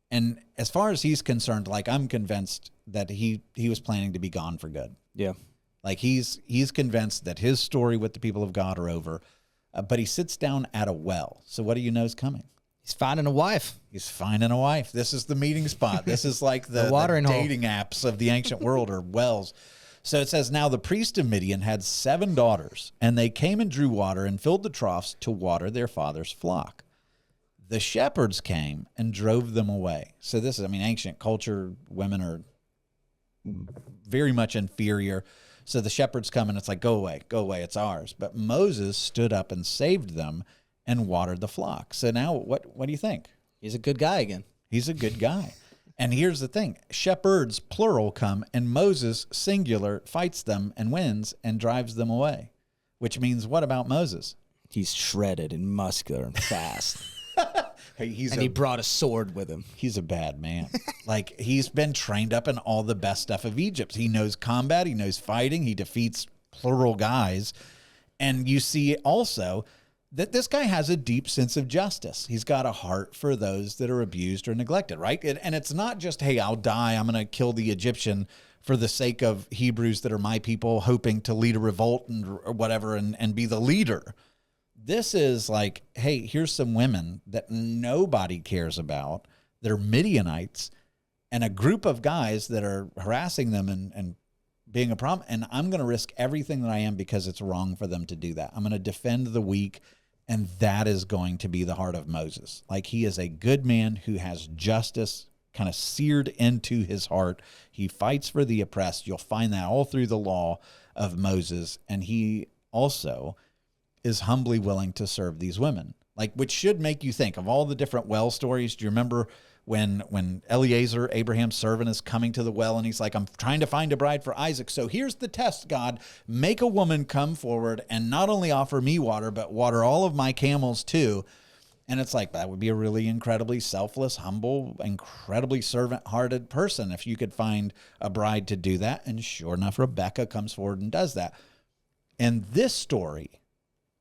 And as far as he's concerned, like, I'm convinced that he was planning to be gone for good. Yeah. Like, he's convinced that his story with the people of God are over, but he sits down at a well. So what do you know is coming? He's finding a wife. He's finding a wife. This is the meeting spot. This is like the watering hole. dating apps of the ancient world, or wells. So it says, now the priest of Midian had 7 daughters, and they came and drew water and filled the troughs to water their father's flock. The shepherds came and drove them away. So this is, ancient culture. Women are very much inferior. So the shepherds come and it's like, go away, it's ours. But Moses stood up and saved them and watered the flock. So now what do you think? He's a good guy again. He's a good guy. And here's the thing. Shepherds, plural, come, and Moses, singular, fights them and wins and drives them away. Which means, what about Moses? He's shredded and muscular and fast. He brought a sword with him. He's a bad man. Like, he's been trained up in all the best stuff of Egypt. He knows combat. He knows fighting. He defeats plural guys. And you see also that this guy has a deep sense of justice. He's got a heart for those that are abused or neglected, right? And it's not just, hey, I'll die, I'm going to kill the Egyptian for the sake of Hebrews that are my people, hoping to lead a revolt or whatever and be the leader. This is like, hey, here's some women that nobody cares about. They're Midianites, and a group of guys that are harassing them and being a problem. And I'm going to risk everything that I am because it's wrong for them to do that. I'm going to defend the weak. And that is going to be the heart of Moses. Like, he is a good man who has justice kind of seared into his heart. He fights for the oppressed. You'll find that all through the law of Moses. And he also is humbly willing to serve these women, like, which should make you think of all the different well stories. Do you remember when Eliezer, Abraham's servant, is coming to the well and he's like, I'm trying to find a bride for Isaac. So here's the test, God. Make a woman come forward and not only offer me water, but water all of my camels too. And it's like, that would be a really incredibly selfless, humble, incredibly servant-hearted person if you could find a bride to do that. And sure enough, Rebecca comes forward and does that. In this story,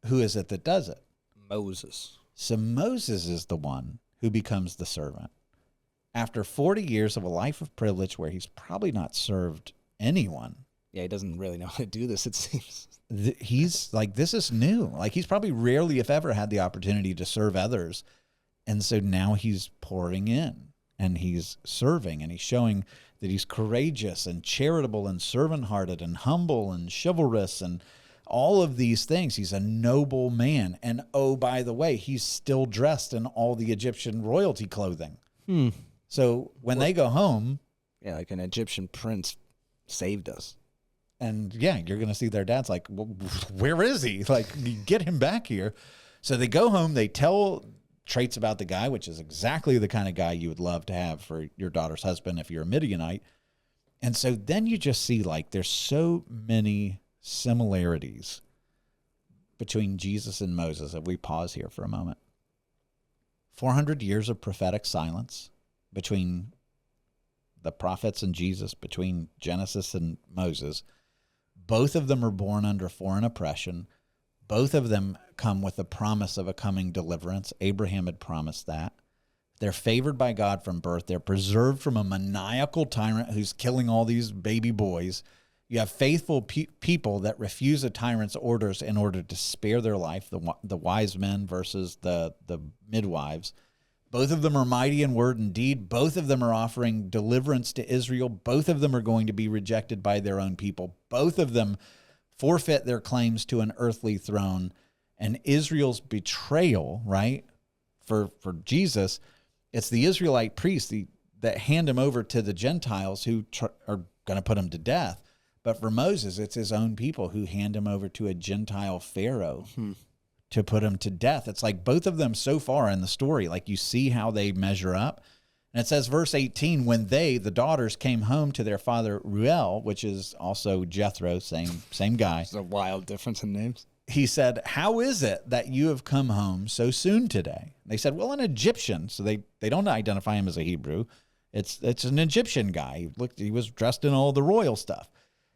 who is it that does it? Moses. So Moses is the one who becomes the servant. After 40 years of a life of privilege where he's probably not served anyone. Yeah, he doesn't really know how to do this, it seems. He's like, this is new. Like, he's probably rarely, if ever, had the opportunity to serve others. And so now he's pouring in and he's serving and he's showing that he's courageous and charitable and servant-hearted and humble and chivalrous and all of these things. He's a noble man. And oh, by the way, he's still dressed in all the Egyptian royalty clothing. So when they go home. Yeah, like an Egyptian prince saved us. And yeah, you're going to see their dad's like, well, where is he? Like, get him back here. So they go home. They tell traits about the guy, which is exactly the kind of guy you would love to have for your daughter's husband if you're a Midianite. And so then you just see, like, there's so many similarities between Jesus and Moses. If we pause here for a moment, 400 years of prophetic silence between the prophets and Jesus, between Genesis and Moses. Both of them are born under foreign oppression. Both of them come with the promise of a coming deliverance. Abraham had promised that. They're favored by God from birth. They're preserved from a maniacal tyrant who's killing all these baby boys. You have faithful people that refuse a tyrant's orders in order to spare their life, the wise men versus the midwives. Both of them are mighty in word and deed. Both of them are offering deliverance to Israel. Both of them are going to be rejected by their own people. Both of them forfeit their claims to an earthly throne. And Israel's betrayal, right, for Jesus, it's the Israelite priests that hand him over to the Gentiles who are going to put him to death. But for Moses, it's his own people who hand him over to a Gentile Pharaoh to put him to death. It's like both of them so far in the story, like you see how they measure up. And it says, verse 18, when the daughters, came home to their father Reuel, which is also Jethro, same guy. There's a wild difference in names. He said, how is it that you have come home so soon today? They said, well, an Egyptian. So they don't identify him as a Hebrew. It's an Egyptian guy. He was dressed in all the royal stuff.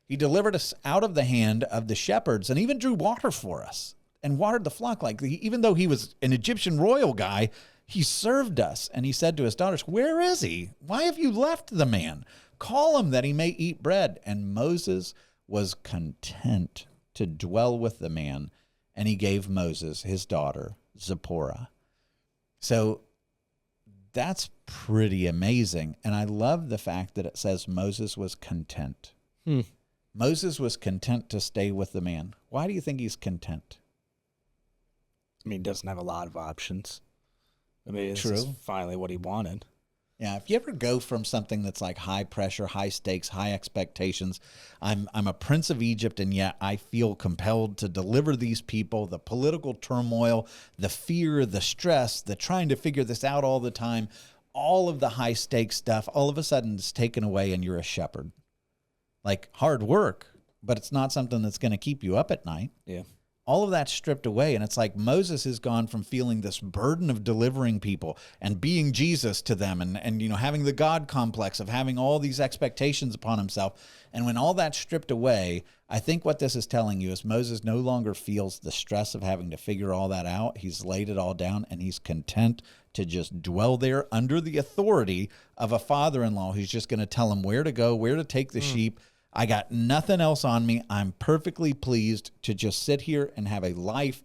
He delivered us out of the hand of the shepherds and even drew water for us and watered the flock. Like, even though he was an Egyptian royal guy, he served us. And he said to his daughters, where is he? Why have you left the man? Call him that he may eat bread. And Moses was content to dwell with the man, and he gave Moses his daughter Zipporah. So that's pretty amazing. And I love the fact that it says Moses was content. Moses was content to stay with the man. Why do you think he's content? I mean, he doesn't have a lot of options. I mean, this True. is finally what he wanted. Yeah, if you ever go from something that's like high pressure, high stakes, high expectations, I'm a prince of Egypt, and yet I feel compelled to deliver these people, the political turmoil, the fear, the stress, the trying to figure this out all the time, all of the high stakes stuff, all of a sudden it's taken away and you're a shepherd. Like, hard work, but it's not something that's going to keep you up at night. Yeah. All of that's stripped away, and it's like Moses has gone from feeling this burden of delivering people and being Jesus to them and having the God complex of having all these expectations upon himself. And when all that's stripped away, I think what this is telling you is Moses no longer feels the stress of having to figure all that out. He's laid it all down, and he's content to just dwell there under the authority of a father-in-law who's just going to tell him where to go, where to take the sheep. I got nothing else on me. I'm perfectly pleased to just sit here and have a life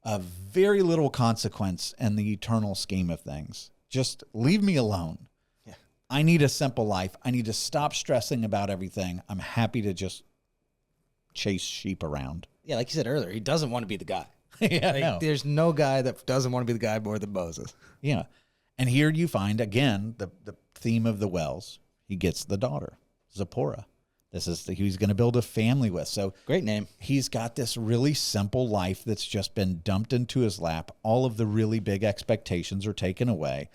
of very little consequence in the eternal scheme of things. Just leave me alone. Yeah. I need a simple life. I need to stop stressing about everything. I'm happy to just chase sheep around. Yeah, like you said earlier, he doesn't want to be the guy. Yeah, Like, there's no guy that doesn't want to be the guy more than Moses. Yeah. And here you find, again, the theme of the wells. He gets the daughter, Zipporah. This is he's going to build a family with. So Great name. he's got this really simple life that's just been dumped into his lap. All of the really big expectations are taken away.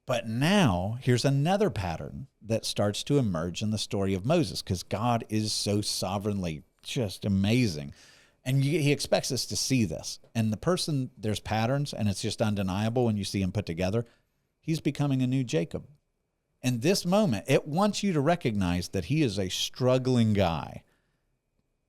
But now here's another pattern that starts to emerge in the story of Moses, because God is so sovereignly just amazing. And he expects us to see this. And there's patterns, and it's just undeniable when you see them put together. He's becoming a new Jacob. In this moment, it wants you to recognize that he is a struggling guy.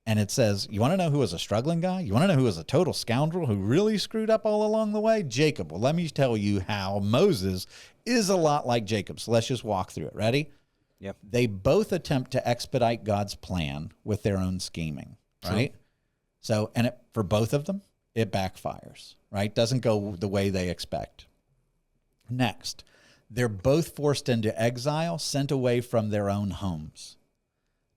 And it says, you want to know who was a struggling guy? You want to know who was a total scoundrel who really screwed up all along the way? Jacob. Well, let me tell you how Moses is a lot like Jacob. So let's just walk through it. Ready? Yep. They both attempt to expedite God's plan with their own scheming, right? True. So, and for both of them, it backfires, right? Doesn't go the way they expect. Next. They're both forced into exile, sent away from their own homes.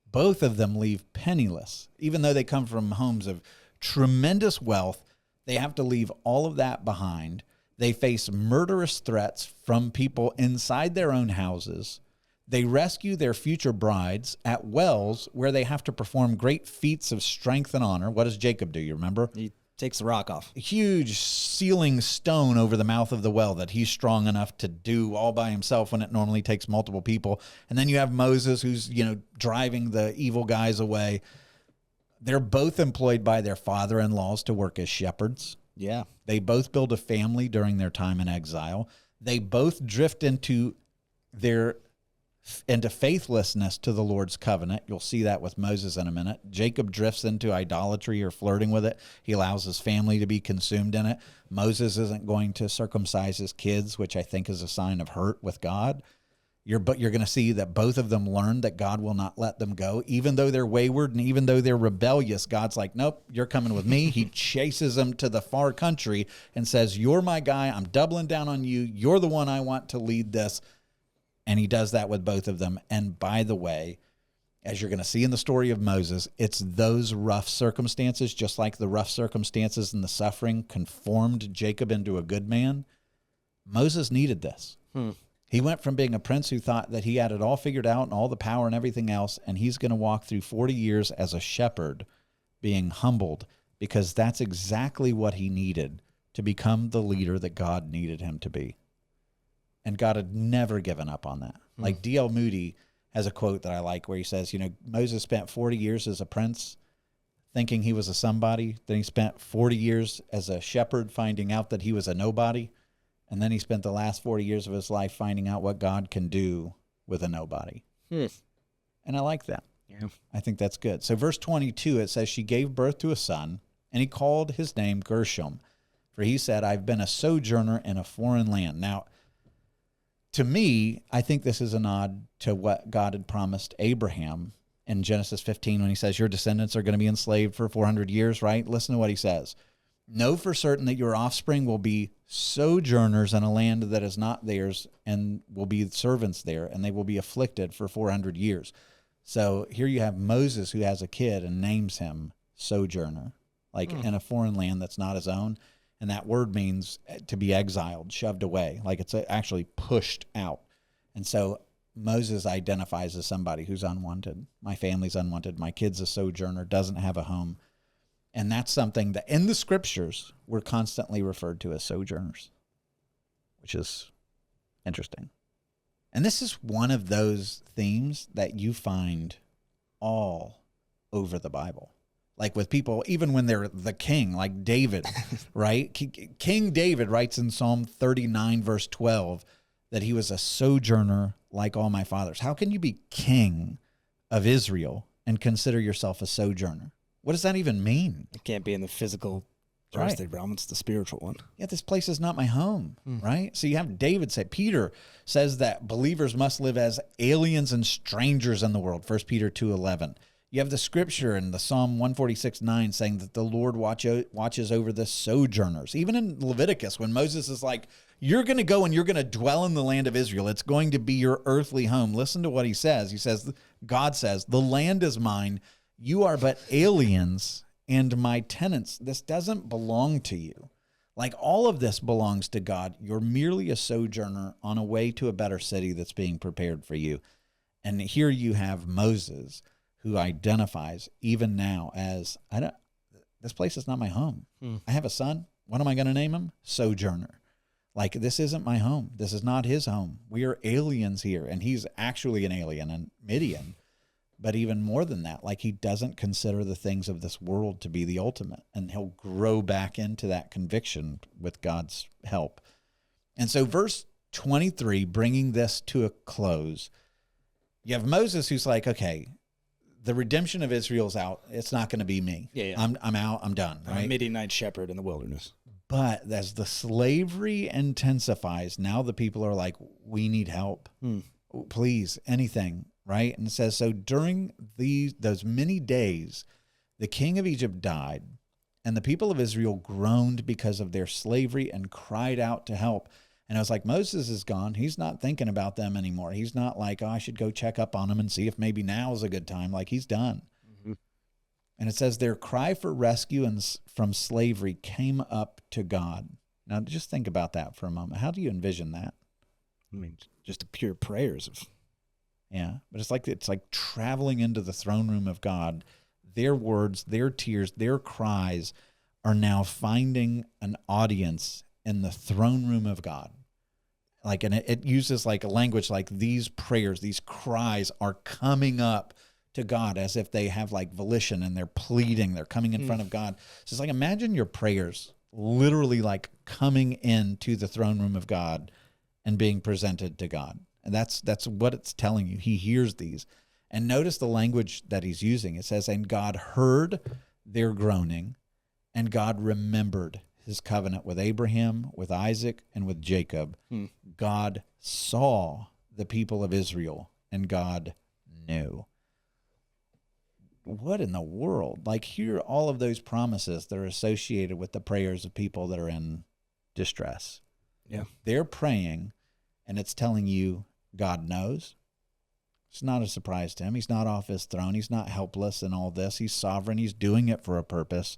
Both of them leave penniless. Even though they come from homes of tremendous wealth, they have to leave all of that behind. They face murderous threats from people inside their own houses. They rescue their future brides at wells where they have to perform great feats of strength and honor. What does Jacob do? You remember? He takes the rock off. A huge ceiling stone over the mouth of the well that he's strong enough to do all by himself when it normally takes multiple people. And then you have Moses, who's, driving the evil guys away. They're both employed by their father-in-laws to work as shepherds. Yeah. They both build a family during their time in exile. They both drift into faithlessness to the Lord's covenant. You'll see that with Moses in a minute. Jacob drifts into idolatry or flirting with it. He allows his family to be consumed in it. Moses isn't going to circumcise his kids, which I think is a sign of hurt with God. But you're going to see that both of them learn that God will not let them go. Even though they're wayward and even though they're rebellious, God's like, nope, you're coming with me. He chases them to the far country and says, you're my guy. I'm doubling down on you. You're the one I want to lead this. And he does that with both of them. And by the way, as you're going to see in the story of Moses, it's those rough circumstances, just like the rough circumstances and the suffering conformed Jacob into a good man. Moses needed this. He went from being a prince who thought that he had it all figured out and all the power and everything else, and he's going to walk through 40 years as a shepherd, being humbled, because that's exactly what he needed to become the leader that God needed him to be. And God had never given up on that. Like D.L. Moody has a quote that I like where he says, Moses spent 40 years as a prince thinking he was a somebody. Then he spent 40 years as a shepherd finding out that he was a nobody. And then he spent the last 40 years of his life finding out what God can do with a nobody. And I like that. Yeah. I think that's good. So verse 22, it says, she gave birth to a son, and he called his name Gershom. For he said, I've been a sojourner in a foreign land. Now, to me, I think this is a nod to what God had promised Abraham in Genesis 15 when he says, your descendants are going to be enslaved for 400 years, right? Listen to what he says. Know for certain that your offspring will be sojourners in a land that is not theirs and will be servants there, and they will be afflicted for 400 years. So here you have Moses who has a kid and names him sojourner, like in a foreign land that's not his own. And that word means to be exiled, shoved away, like it's actually pushed out. And so Moses identifies as somebody who's unwanted. My family's unwanted. My kid's a sojourner, doesn't have a home. And that's something that in the scriptures, we're constantly referred to as sojourners, which is interesting. And this is one of those themes that you find all over the Bible. Like with people, even when they're the king, like David, right? King David writes in Psalm 39, verse 12, that he was a sojourner like all my fathers. How can you be king of Israel and consider yourself a sojourner? What does that even mean? It can't be in the physical juristic realm. It's the spiritual one. Yeah, this place is not my home, right? So you have David say, Peter says that believers must live as aliens and strangers in the world, 1 Peter 2:11. You have the scripture in the Psalm 146:9 saying that the Lord watches over the sojourners. Even in Leviticus, when Moses is like, you're going to go and you're going to dwell in the land of Israel. It's going to be your earthly home. Listen to what he says. He says, God says, the land is mine. You are but aliens and my tenants. This doesn't belong to you. Like all of this belongs to God. You're merely a sojourner on a way to a better city that's being prepared for you. And here you have Moses, who identifies even now as, this place is not my home. I have a son. What am I going to name him? Sojourner. Like, this isn't my home. This is not his home. We are aliens here. And he's actually an alien in Midian. But even more than that, like he doesn't consider the things of this world to be the ultimate. And he'll grow back into that conviction with God's help. And so verse 23, bringing this to a close, you have Moses who's like, okay, the redemption of Israel's out. It's not going to be me. Yeah. I'm out. I'm done. Right? I'm a Midianite shepherd in the wilderness. But as the slavery intensifies, now the people are like, we need help. Please, anything. Right? And it says, so during those many days, the king of Egypt died, and the people of Israel groaned because of their slavery and cried out to help. And I was like, Moses is gone. He's not thinking about them anymore. He's not like, oh, I should go check up on him and see if maybe now is a good time. Like, he's done. And it says their cry for rescue and from slavery came up to God. Now, just think about that for a moment. How do you envision that? I mean, just the pure prayers of... Yeah, but it's like traveling into the throne room of God. Their words, their tears, their cries are now finding an audience in the throne room of God. Like, and it uses like a language like these prayers, these cries are coming up to God as if they have like volition and they're pleading, they're coming in front of God. So it's like, imagine your prayers literally like coming into the throne room of God and being presented to God. And that's what it's telling you. He hears these. And notice the language that he's using. It says, and God heard their groaning, and God remembered his covenant with Abraham, with Isaac, and with Jacob. God saw the people of Israel, and God knew. What in the world? Like, here are all of those promises that are associated with the prayers of people that are in distress. Yeah. They're praying, and it's telling you God knows. It's not a surprise to him. He's not off his throne. He's not helpless in all this. He's sovereign. He's doing it for a purpose.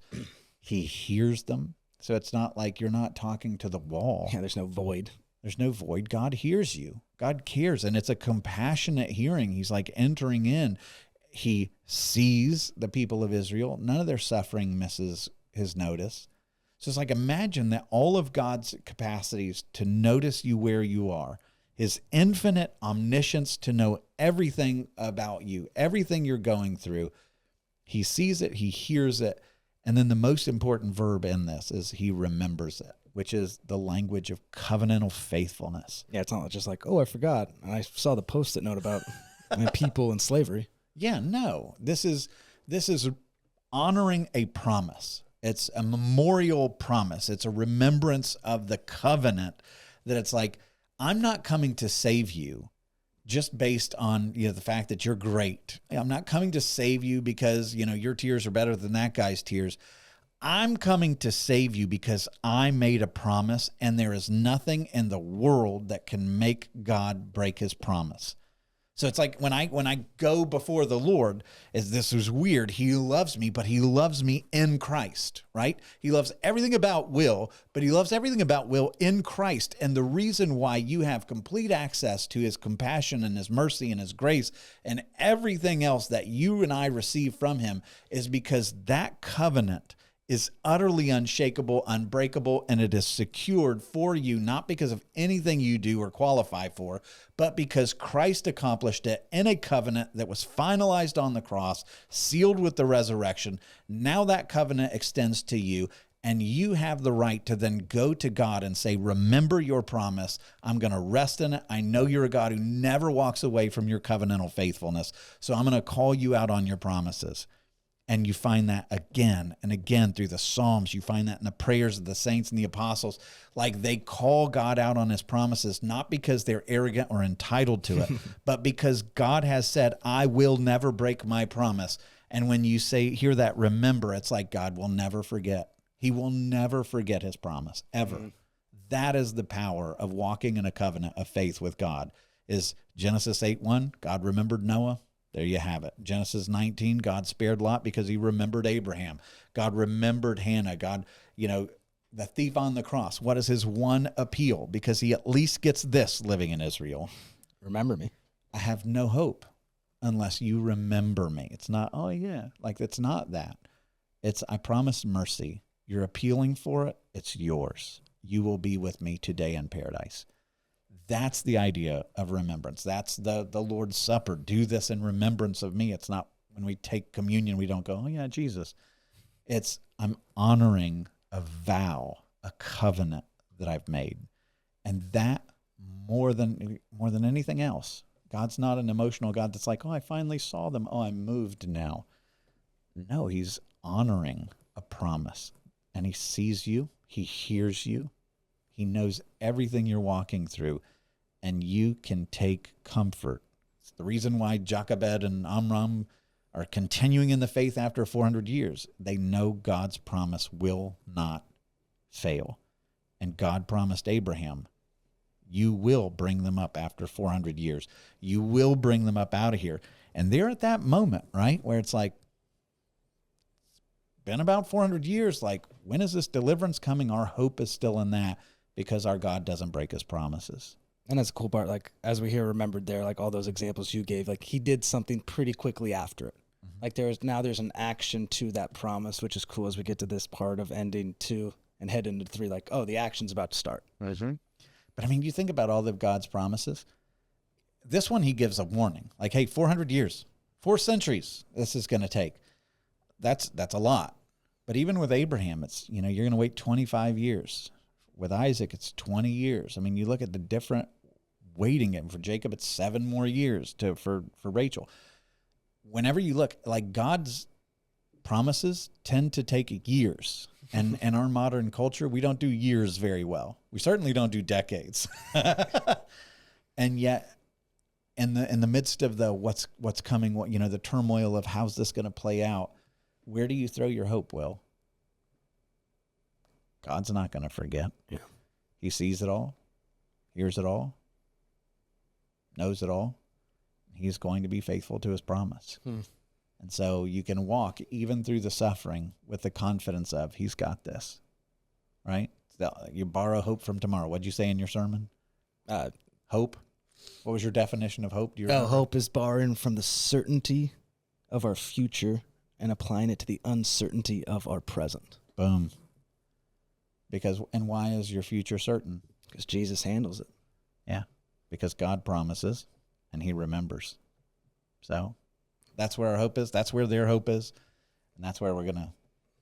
He hears them. So it's not like you're not talking to the wall. Yeah, there's no void. There's no void. God hears you. God cares. And it's a compassionate hearing. He's like entering in. He sees the people of Israel. None of their suffering misses his notice. So it's like, imagine that all of God's capacities to notice you where you are, his infinite omniscience to know everything about you, everything you're going through. He sees it, he hears it. And then the most important verb in this is he remembers it, which is the language of covenantal faithfulness. Yeah, it's not just like, oh, I forgot. And I saw the Post-it note about people in slavery. Yeah, no. This is honoring a promise. It's a memorial promise. It's a remembrance of the covenant, that it's like, I'm not coming to save you just based on, the fact that you're great. I'm not coming to save you because, your tears are better than that guy's tears. I'm coming to save you because I made a promise, and there is nothing in the world that can make God break his promise. So it's like when I go before the Lord, this is weird. He loves me, but he loves me in Christ, right? He loves everything about Will, but he loves everything about Will in Christ. And the reason why you have complete access to his compassion and his mercy and his grace and everything else that you and I receive from him is because that covenant is utterly unshakable, unbreakable, and it is secured for you, not because of anything you do or qualify for, but because Christ accomplished it in a covenant that was finalized on the cross, sealed with the resurrection. Now that covenant extends to you, and you have the right to then go to God and say, remember your promise. I'm going to rest in it. I know you're a God who never walks away from your covenantal faithfulness, so I'm going to call you out on your promises. And you find that again and again through the Psalms. You find that in the prayers of the saints and the apostles. Like, they call God out on his promises, not because they're arrogant or entitled to it, but because God has said, I will never break my promise. And when you hear that, remember, it's like God will never forget. He will never forget his promise, ever. Mm-hmm. That is the power of walking in a covenant of faith with God. Is Genesis 8:1, God remembered Noah. There you have it. Genesis 19, God spared Lot because he remembered Abraham. God remembered Hannah. God, the thief on the cross. What is his one appeal? Because he at least gets this living in Israel. Remember me. I have no hope unless you remember me. It's not, oh yeah, like it's not that. It's, I promise mercy. You're appealing for it. It's yours. You will be with me today in paradise. That's the idea of remembrance. That's the Lord's Supper. Do this in remembrance of me. It's not when we take communion, we don't go, oh yeah, Jesus. It's, I'm honoring a vow, a covenant that I've made. And that more than anything else, God's not an emotional God that's like, oh, I finally saw them. Oh, I'm moved now. No, he's honoring a promise. And he sees you. He hears you. He knows everything you're walking through. And you can take comfort. It's the reason why Jochebed and Amram are continuing in the faith after 400 years. They know God's promise will not fail. And God promised Abraham, you will bring them up after 400 years. You will bring them up out of here. And they're at that moment, right, where it's like, it's been about 400 years. Like, when is this deliverance coming? Our hope is still in that because our God doesn't break his promises. And that's a cool part. Like, as we hear remembered there, like all those examples you gave, like he did something pretty quickly after it. Mm-hmm. Like there's an action to that promise, which is cool as we get to this part of ending 2 and head into 3. Like, oh, the action's about to start. Mm-hmm. But I mean, you think about all of God's promises. This one, he gives a warning. Like, hey, 400 years, 4 centuries, this is going to take. That's a lot. But even with Abraham, it's, you're going to wait 25 years. With Isaac, it's 20 years. I mean, you look at the different waiting, and for Jacob, it's 7 more years for Rachel. Whenever you look, like, God's promises tend to take years. And in our modern culture, we don't do years very well. We certainly don't do decades. And yet, in the midst of the what's coming, the turmoil of how's this going to play out, where do you throw your hope, Will? God's not going to forget. Yeah. He sees it all, hears it all, knows it all. He's going to be faithful to his promise. And so you can walk even through the suffering with the confidence of he's got this, right? You borrow hope from tomorrow. What'd you say in your sermon? Hope. What was your definition of hope? Do you remember? Hope is borrowing from the certainty of our future and applying it to the uncertainty of our present. Boom. And why is your future certain? Because Jesus handles it. Yeah. Because God promises and he remembers. So that's where our hope is. That's where their hope is. And that's where we're going to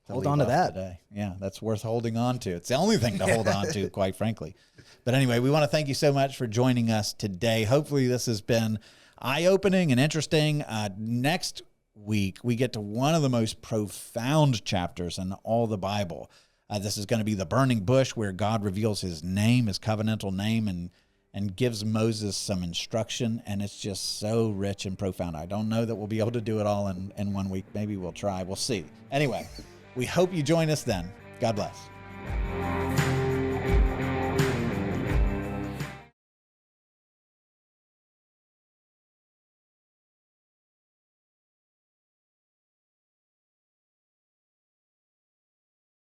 hold on to that today. Yeah, that's worth holding on to. It's the only thing to hold on to, quite frankly. But anyway, we want to thank you so much for joining us today. Hopefully this has been eye-opening and interesting. Next week, we get to one of the most profound chapters in all the Bible. This is going to be the burning bush, where God reveals his name, his covenantal name, and gives Moses some instruction. And it's just so rich and profound. I don't know that we'll be able to do it all in 1 week. Maybe we'll try. We'll see. Anyway, we hope you join us then. God bless.